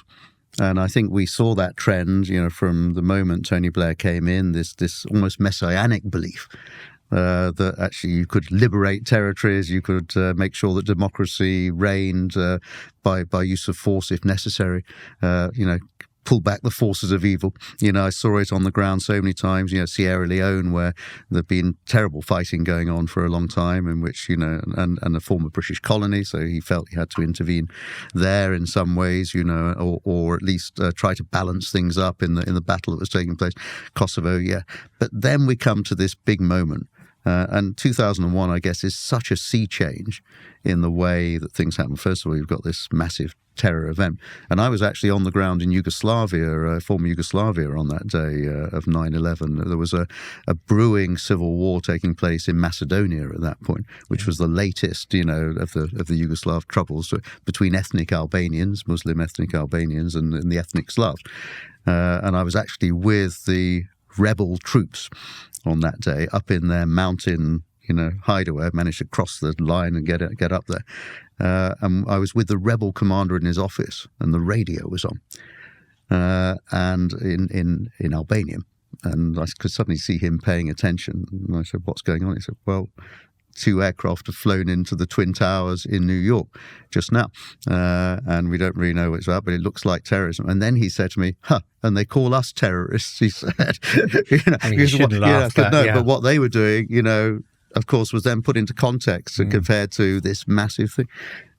And I think we saw that trend, you know, from the moment Tony Blair came in, this almost messianic belief that actually you could liberate territories, you could make sure that democracy reigned by use of force if necessary, you know, pull back the forces of evil. You know, I saw it on the ground so many times, you know, Sierra Leone, where there'd been terrible fighting going on for a long time, in which, you know, and a former British colony, so he felt he had to intervene there in some ways, you know, or at least try to balance things up in the battle that was taking place. Kosovo, But then we come to this big moment. And 2001, I guess, is such a sea change in the way that things happen. First of all, you've got this massive terror event. And I was actually on the ground in Yugoslavia, former Yugoslavia, on that day of 9/11. There was a brewing civil war taking place in Macedonia at that point, which was the latest, you know, of the Yugoslav troubles between ethnic Albanians, Muslim ethnic Albanians, and the ethnic Slavs. And I was actually with the rebel troops on that day up in their mountain, you know, hideaway. I managed to cross the line and get up there. And I was with the rebel commander in his office, and the radio was on, and in Albanian. And I could suddenly see him paying attention. And I said, what's going on? He said, well, 2 aircraft have flown into the Twin Towers in New York just now. And we don't really know what it's about, but it looks like terrorism. And then he said to me, and they call us terrorists, he said. You shouldn't laugh, but what they were doing, of course, was then put into context and compared to this massive thing.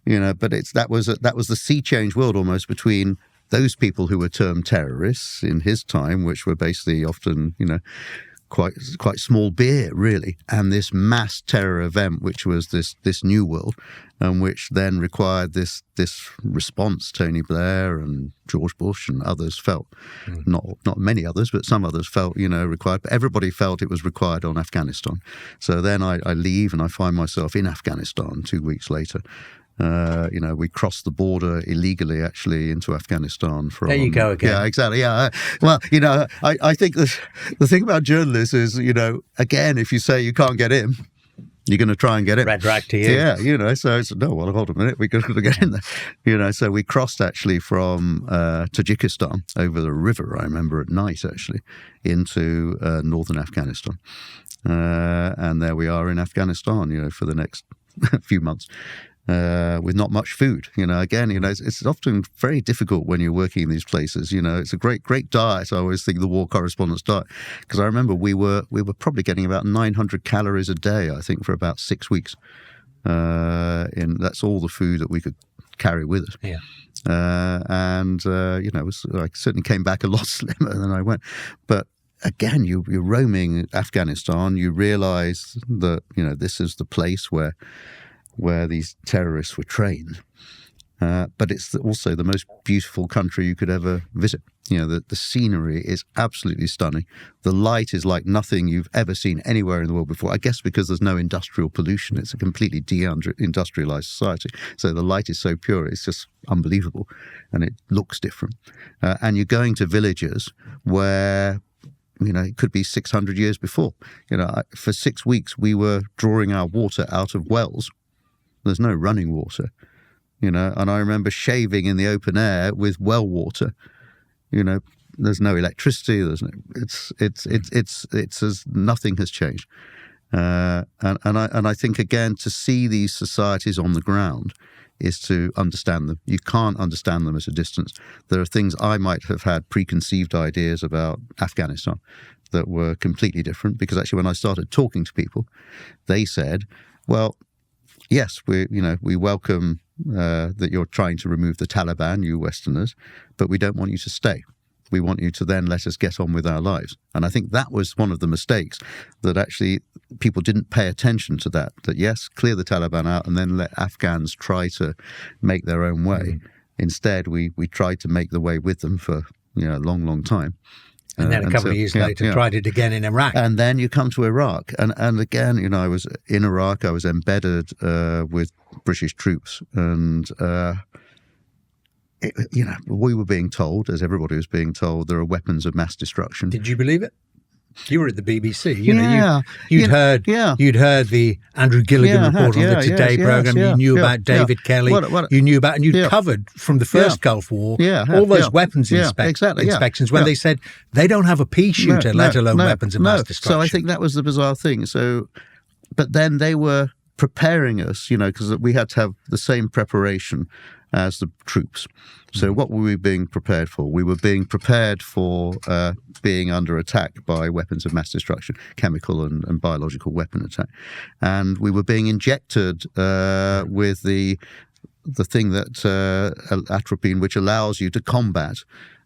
But that was the sea change world almost between those people who were termed terrorists in his time, which were basically often, quite small beer, really, and this mass terror event, which was this new world, and which then required this response. Tony Blair and George Bush and others felt, not many others, but some others felt, required. But everybody felt it was required on Afghanistan. So then I leave and I find myself in Afghanistan 2 weeks later. We crossed the border illegally, actually, into Afghanistan. There you go again. Yeah, exactly. Yeah. Well, I think the thing about journalists is, again, if you say you can't get in, you're going to try and get in. Red rag to you. Yeah, so it's, no, well, hold a minute, we're going to get in there. So we crossed actually from Tajikistan over the river, I remember at night, actually, into northern Afghanistan. And there we are in Afghanistan, for the next few months. With not much food, again, it's often very difficult when you're working in these places. It's a great diet. I always think the war correspondent's diet, because I remember we were probably getting about 900 calories a day, I think, for about 6 weeks. That's all the food that we could carry with us. Yeah. I certainly came back a lot slimmer than I went, but. Again, you're roaming Afghanistan. You realise that this is the place where these terrorists were trained. But it's also the most beautiful country you could ever visit. The scenery is absolutely stunning. The light is like nothing you've ever seen anywhere in the world before. I guess because there's no industrial pollution. It's a completely de-industrialized society. So the light is so pure, it's just unbelievable. And it looks different. And you're going to villages where... it could be 600 years before. For 6 weeks, we were drawing our water out of wells. There's no running water, and I remember shaving in the open air with well water. There's no electricity. It's as nothing has changed. And I think, again, to see these societies on the ground is to understand them. You can't understand them at a distance. There are things I might have had preconceived ideas about Afghanistan that were completely different, because actually when I started talking to people, they said, well, yes, we welcome that you're trying to remove the Taliban, you Westerners, but we don't want you to stay. We want you to then let us get on with our lives. And I think that was one of the mistakes, that actually people didn't pay attention to that yes, clear the Taliban out and then let Afghans try to make their own way. Mm-hmm. Instead, we tried to make the way with them for a long time. And then a couple of years later, tried it again in Iraq. And then you come to Iraq. And again, I was in Iraq, I was embedded with British troops. And, we were being told, as everybody was being told, there are weapons of mass destruction. Did you believe it? You were at the BBC. You'd heard the Andrew Gilligan report on the Today programme. You knew about David Kelly. You knew about, and you'd covered from the first Gulf War all those weapons inspections when they said they don't have a pea shooter, let alone weapons of mass destruction. So I think that was the bizarre thing. So, but then they were preparing us, because we had to have the same preparation as the troops. So what were we being prepared for? We were being prepared for being under attack by weapons of mass destruction, chemical and biological weapon attack. And we were being injected with the thing that atropine, which allows you to combat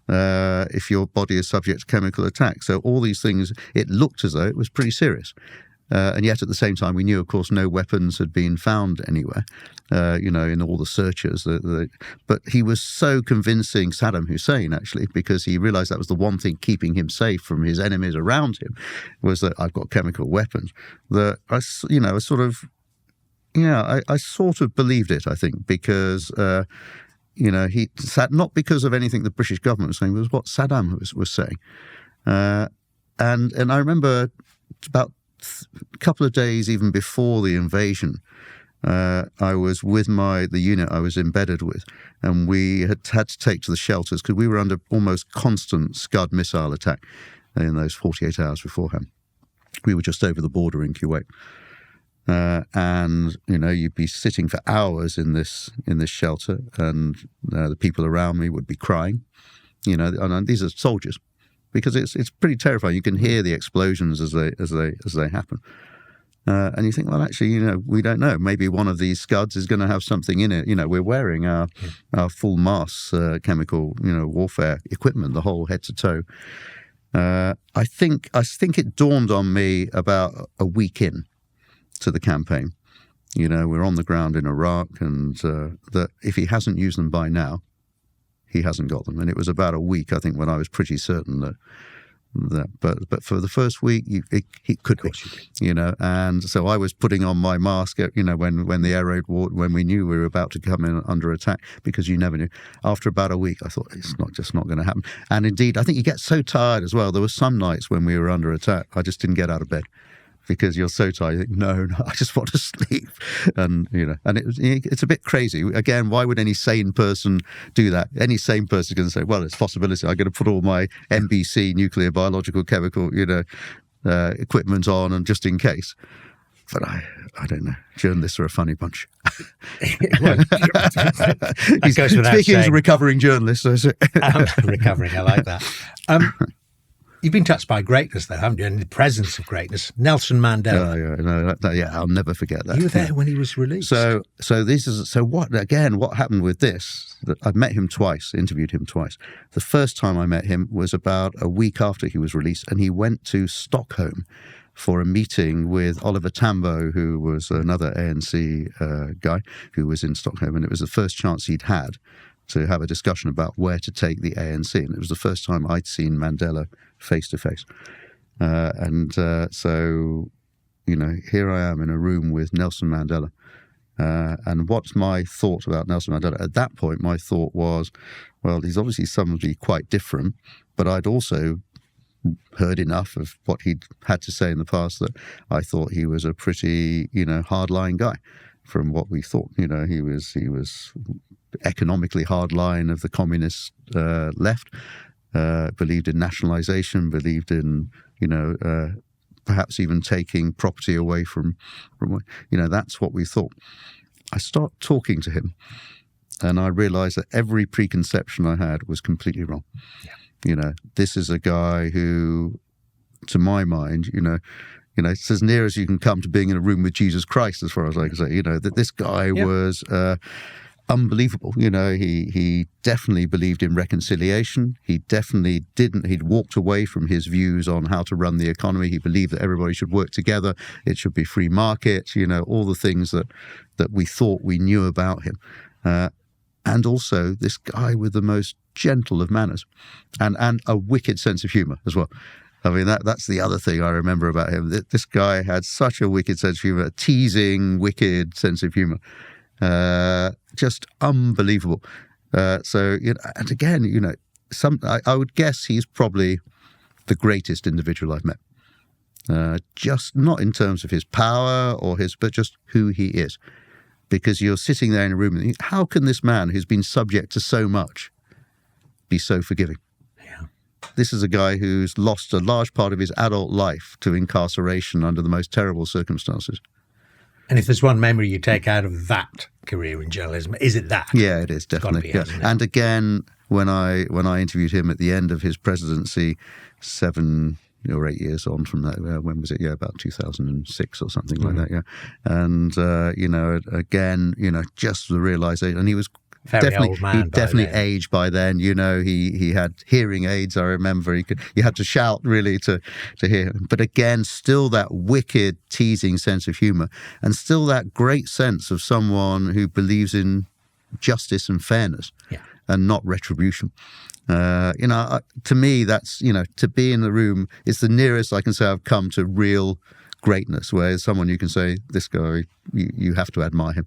if your body is subject to chemical attack. So all these things, it looked as though it was pretty serious. And yet at the same time, we knew, of course, no weapons had been found anywhere, in all the searches. But he was so convincing, Saddam Hussein, actually, because he realized that was the one thing keeping him safe from his enemies around him, was that I've got chemical weapons. That I sort of believed it, I think, because, he not because of anything the British government was saying, it was what Saddam was saying. And I remember about a couple of days even before the invasion, I was with the unit I was embedded with, and we had to take to the shelters because we were under almost constant Scud missile attack. in those 48 hours beforehand. We were just over the border in Kuwait. And you'd be sitting for hours in this shelter, and the people around me would be crying. And these are soldiers, because it's pretty terrifying. You can hear the explosions as they happen, and you think, well, actually, we don't know. Maybe one of these scuds is going to have something in it. We're wearing our full mass chemical warfare equipment, the whole head to toe. I think it dawned on me about a week in to the campaign. We're on the ground in Iraq, and that if he hasn't used them by now, he hasn't got them. And it was about a week, I think, when I was pretty certain that but for the first week, he could be, and so I was putting on my mask, when the air raid war, when we knew we were about to come in under attack, because you never knew. After about a week, I thought, it's not going to happen. And indeed, I think you get so tired as well. There were some nights when we were under attack, I just didn't get out of bed, because you're so tired. You think, no, I just want to sleep. And, and it's a bit crazy. Again, why would any sane person do that? Any sane person is going to say, well, it's a possibility. I'm going to put all my NBC, nuclear, biological, chemical, equipment on, and just in case. But I don't know. Journalists are a funny bunch. Well, that goes without Speaking as a saying. recovering journalist. Recovering, I like that. You've been touched by greatness, though, haven't you? And the presence of greatness. Nelson Mandela. I'll never forget that. You were there when he was released. So what happened with this? I've met him twice, interviewed him twice. The first time I met him was about a week after he was released, and he went to Stockholm for a meeting with Oliver Tambo, who was another ANC guy who was in Stockholm, and it was the first chance he'd had to have a discussion about where to take the ANC. And it was the first time I'd seen Mandela face to face. So, here I am in a room with Nelson Mandela. And what's my thought about Nelson Mandela? At that point, my thought was, well, he's obviously somebody quite different, but I'd also heard enough of what he'd had to say in the past that I thought he was a pretty, hardline guy from what we thought. He was economically hardline of the communist left, believed in nationalization, believed in, perhaps even taking property away from that's what we thought. I start talking to him, and I realized that every preconception I had was completely wrong. Yeah. This is a guy who, to my mind, it's as near as you can come to being in a room with Jesus Christ, as far as I can say. That this guy was unbelievable. He definitely believed in reconciliation. He definitely didn't. He'd walked away from his views on how to run the economy. He believed that everybody should work together. It should be free market. All the things that we thought we knew about him. And also this guy with the most gentle of manners and a wicked sense of humor as well. I mean, that's the other thing I remember about him. This guy had such a wicked sense of humor, a teasing, wicked sense of humor. Just unbelievable. And again, I would guess he's probably the greatest individual I've met. Just not in terms of his power but just who he is. Because you're sitting there in a room and how can this man who's been subject to so much be so forgiving? Yeah. This is a guy who's lost a large part of his adult life to incarceration under the most terrible circumstances. And if there's one memory you take out of that career in journalism, is it that? Yeah, it is, definitely. It's gotta be, hasn't it? And again, when I interviewed him at the end of his presidency, 7 or 8 years on from that, when was it? Yeah, about 2006 or something like that, yeah. And, again, just the realization, and he was Very old man. He definitely aged by then. He had hearing aids. I remember you had to shout really to hear him. But again, still that wicked, teasing sense of humor, and still that great sense of someone who believes in justice and fairness, and not retribution. To me, that's to be in the room. It's the nearest I can say I've come to real greatness, where someone you can say, this guy, you have to admire him.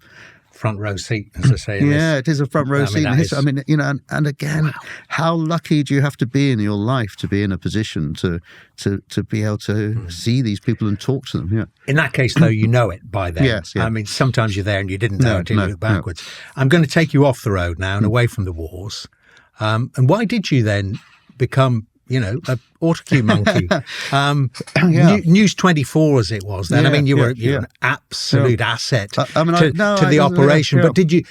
Front row seat, as I say. It is a front row seat. And again, how lucky do you have to be in your life to be in a position to be able to see these people and talk to them? Yeah. In that case, though, you know it by then. Yes. Yeah. I mean, sometimes you're there and you didn't know until you look backwards. No. I'm going to take you off the road now and away from the wars. And why did you then become a autocue monkey. News 24 as it was then. You were an absolute asset to the operation. But did you?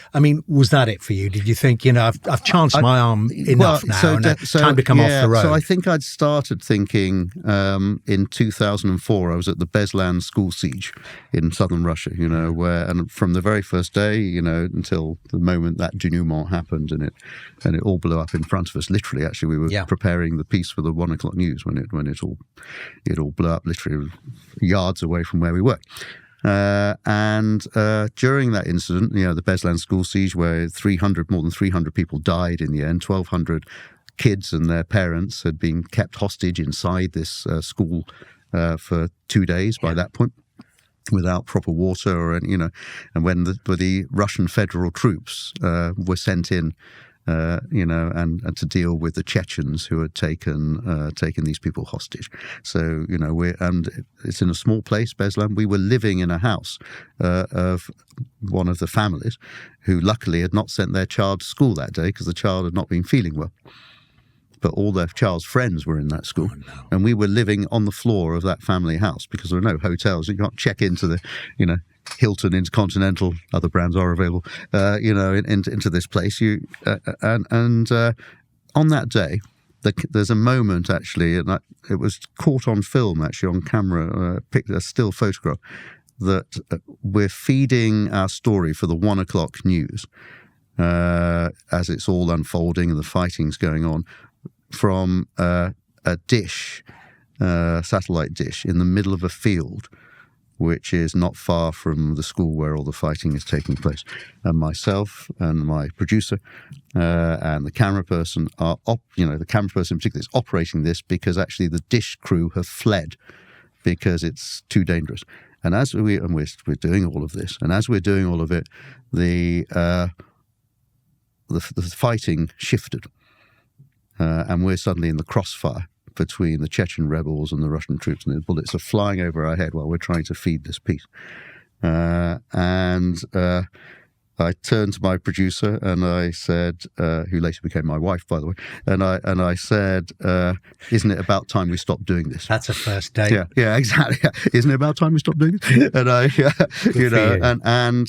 Was that it for you? Did you think, I've chanced my arm enough now, and it's time to come off the road? So I think I'd started thinking in 2004. I was at the Beslan school siege in southern Russia. And from the very first day, until the moment that denouement happened, and it all blew up in front of us. Literally, actually, we were preparing the piece for the 1 o'clock news when it all blew up, literally yards away from where we were. And during that incident, the Beslan school siege, where more than 300 people died in the end, 1,200 kids and their parents had been kept hostage inside this school for 2 days by that point, without proper water and when the Russian federal troops were sent in, and to deal with the Chechens who had taken these people hostage. So, it's in a small place, Beslan. We were living in a house of one of the families who luckily had not sent their child to school that day because the child had not been feeling well. But all their child's friends were in that school. Oh, no. And we were living on the floor of that family house because there were no hotels. You can't check into the, Hilton, Intercontinental, other brands are available, into this place. On that day, there's a moment actually, and it was caught on film actually, on camera, picked a still photograph, that we're feeding our story for the 1 o'clock news as it's all unfolding and the fighting's going on, from a dish, satellite dish, in the middle of a field, which is not far from the school where all the fighting is taking place. And myself and my producer and the camera person the camera person in particular is operating this because actually the dish crew have fled because it's too dangerous. And we're doing all of this, and as we're doing all of it, the fighting shifted. And we're suddenly in the crossfire between the Chechen rebels and the Russian troops, and the bullets are flying over our head while we're trying to feed this piece. And I turned to my producer and I said, who later became my wife, by the way, and I said, "Isn't it about time we stopped doing this?" That's a first date. Yeah, exactly. Isn't it about time we stopped doing this? And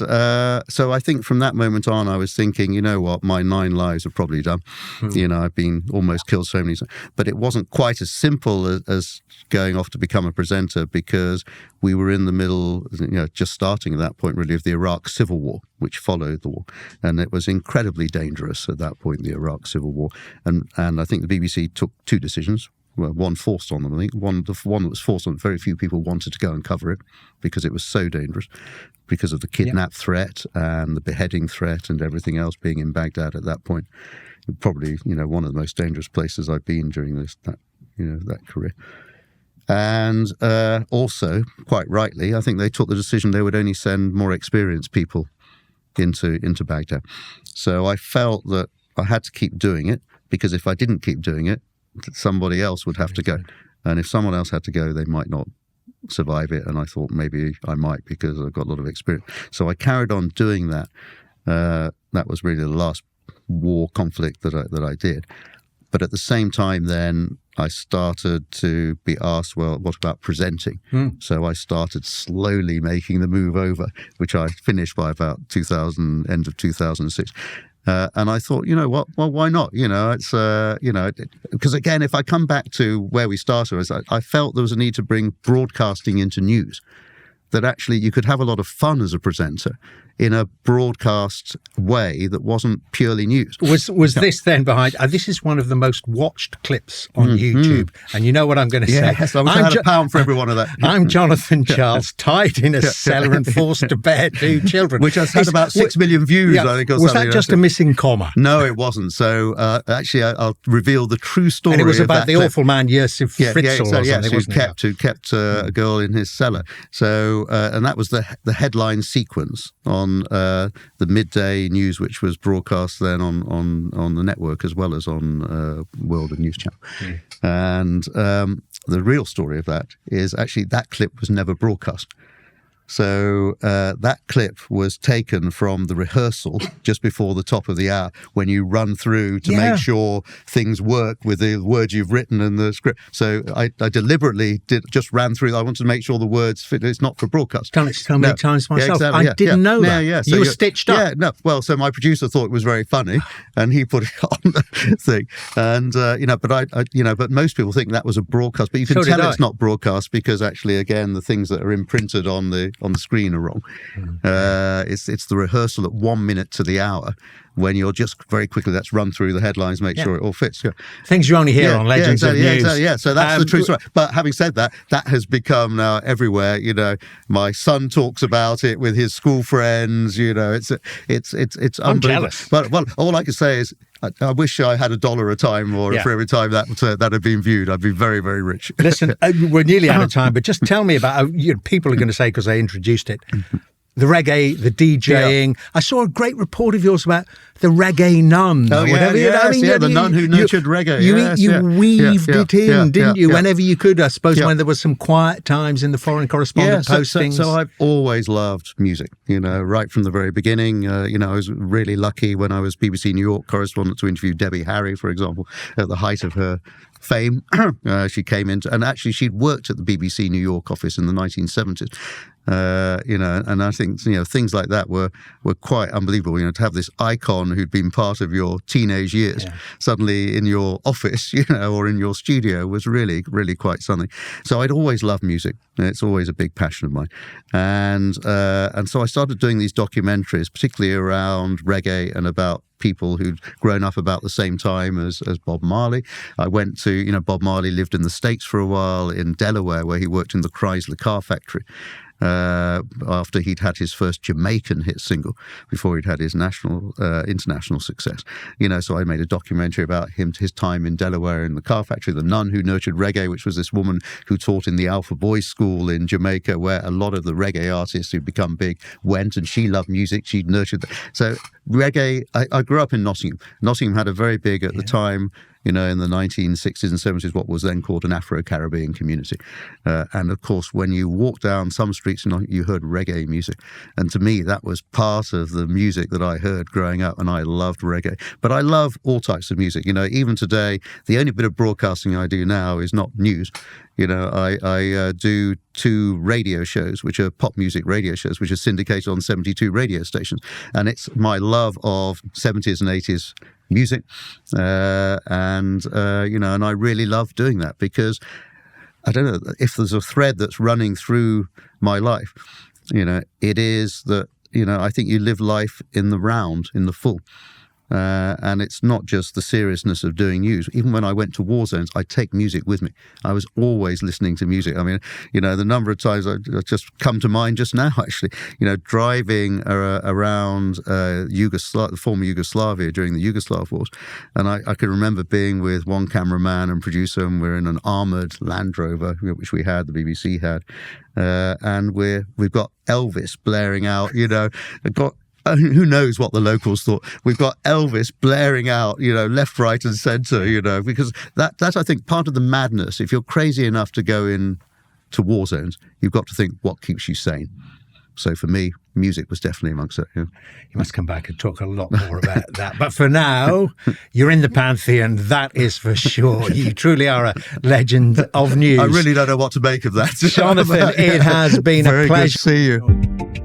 so I think from that moment on, I was thinking, what, my 9 lives are probably done. I've been almost killed so many times. But it wasn't quite as simple as going off to become a presenter, because we were in the middle, just starting at that point, really, of the Iraq Civil War, which followed the war. And it was incredibly dangerous at that point, the Iraq Civil War. And I think the BBC took 2 decisions. Well, one forced on them, I think. The one that was forced on them, very few people wanted to go and cover it because it was so dangerous, because of the kidnap threat and the beheading threat and everything else being in Baghdad at that point. Probably, one of the most dangerous places I've been during that career. And also, quite rightly, I think they took the decision they would only send more experienced people into Baghdad. So I felt that I had to keep doing it, because if I didn't keep doing it, somebody else would have to go. And if someone else had to go, they might not survive it. And I thought maybe I might, because I've got a lot of experience. So I carried on doing that. That was really the last war conflict that I did. But at the same time then, I started to be asked, well, what about presenting? So I started slowly making the move over, which I finished by about end of 2006. And I thought, what? Well, why not? It's, because again, if I come back to where we started, I felt there was a need to bring broadcasting into news, that actually you could have a lot of fun as a presenter in a broadcast way that wasn't purely news. Was this then behind? This is one of the most watched clips on YouTube, and you know what I'm going to say? Yes, I wish I had £1 for every one of that. I'm Jonathan Charles, tied in a cellar and forced to bear 2 children, which has had about 6 million views. I think. Or was that just a missing comma? No, it wasn't. So actually, I'll reveal the true story. And it was about the clip. awful man Yosef Fritzl, who kept a girl in his cellar. So and that was the headline sequence on the midday news, which was broadcast then on the network as well as on World and News Channel. And the real story of that is actually that clip was never broadcast. So that clip was taken from the rehearsal just before the top of the hour, when you run through to make sure things work with the words you've written and the script. So I deliberately just ran through. I wanted to make sure the words fit. It's not for broadcast. Done it so many times myself. Exactly, I didn't know that. Yeah. So you were stitched up. Yeah, no. Well, so my producer thought it was very funny, and he put it on the thing. And but most people think that was a broadcast. But you can tell it's not broadcast because actually, again, the things that are imprinted on the screen are wrong. It's the rehearsal at 1 minute to the hour, when you're just very quickly, let's run through the headlines, make sure it all fits. Things you only hear on Legends of News. So that's the true story. But having said that, that has become now everywhere. My son talks about it with his school friends. It's I'm jealous. But all I can say is, I wish I had $1 a time, or for every time that had been viewed, I'd be very, very rich. Listen, we're nearly out of time, but just tell me about, people are going to say, because I introduced it, the reggae, the DJing. I saw a great report of yours about the reggae nun. Oh, the nun who nurtured reggae. You weaved it in, didn't you? Whenever you could, I suppose, when there was some quiet times in the foreign correspondent postings. So I've always loved music, right from the very beginning. I was really lucky when I was BBC New York correspondent to interview Debbie Harry, for example, at the height of her fame. She came into, and actually she'd worked at the BBC New York office in the 1970s. And I think things like that were quite unbelievable. To have this icon who'd been part of your teenage years suddenly in your office, or in your studio, was really, really quite something. So I'd always loved music. It's always a big passion of mine, and so I started doing these documentaries, particularly around reggae and about people who'd grown up about the same time as Bob Marley. I went to, Bob Marley lived in the States for a while, in Delaware, where he worked in the Chrysler car factory. After he'd had his first Jamaican hit single, before he'd had his international success. So I made a documentary about his time in Delaware in the car factory, the nun who nurtured reggae, which was this woman who taught in the Alpha Boys School in Jamaica, where a lot of the reggae artists who'd become big went, and she loved music, she nurtured that. So reggae, I grew up in Nottingham. Nottingham had a very big, at the time, in the 1960s and 70s, what was then called an Afro-Caribbean community. And of course, when you walked down some streets, you heard reggae music. And to me, that was part of the music that I heard growing up, and I loved reggae. But I love all types of music. Even today, the only bit of broadcasting I do now is not news. I do 2 radio shows, which are pop music radio shows, which are syndicated on 72 radio stations. And it's my love of 70s and 80s music. And I really love doing that, because I don't know if there's a thread that's running through my life, it is that, I think you live life in the round, in the full. And it's not just the seriousness of doing news. Even when I went to war zones, I take music with me. I was always listening to music. I mean, the number of times I just come to mind just now, actually, driving around the former Yugoslavia during the Yugoslav wars. And I can remember being with one cameraman and producer, and we're in an armoured Land Rover, which we had, the BBC had. And we've got Elvis blaring out, who knows what the locals thought. We've got Elvis blaring out, left, right and centre, because that's, I think, part of the madness. If you're crazy enough to go in to war zones, you've got to think what keeps you sane. So for me, music was definitely amongst it. You must come back and talk a lot more about that. But for now, you're in the Pantheon, that is for sure. You truly are a legend of news. I really don't know what to make of that. Jonathan, it has been a pleasure. Very good to see you.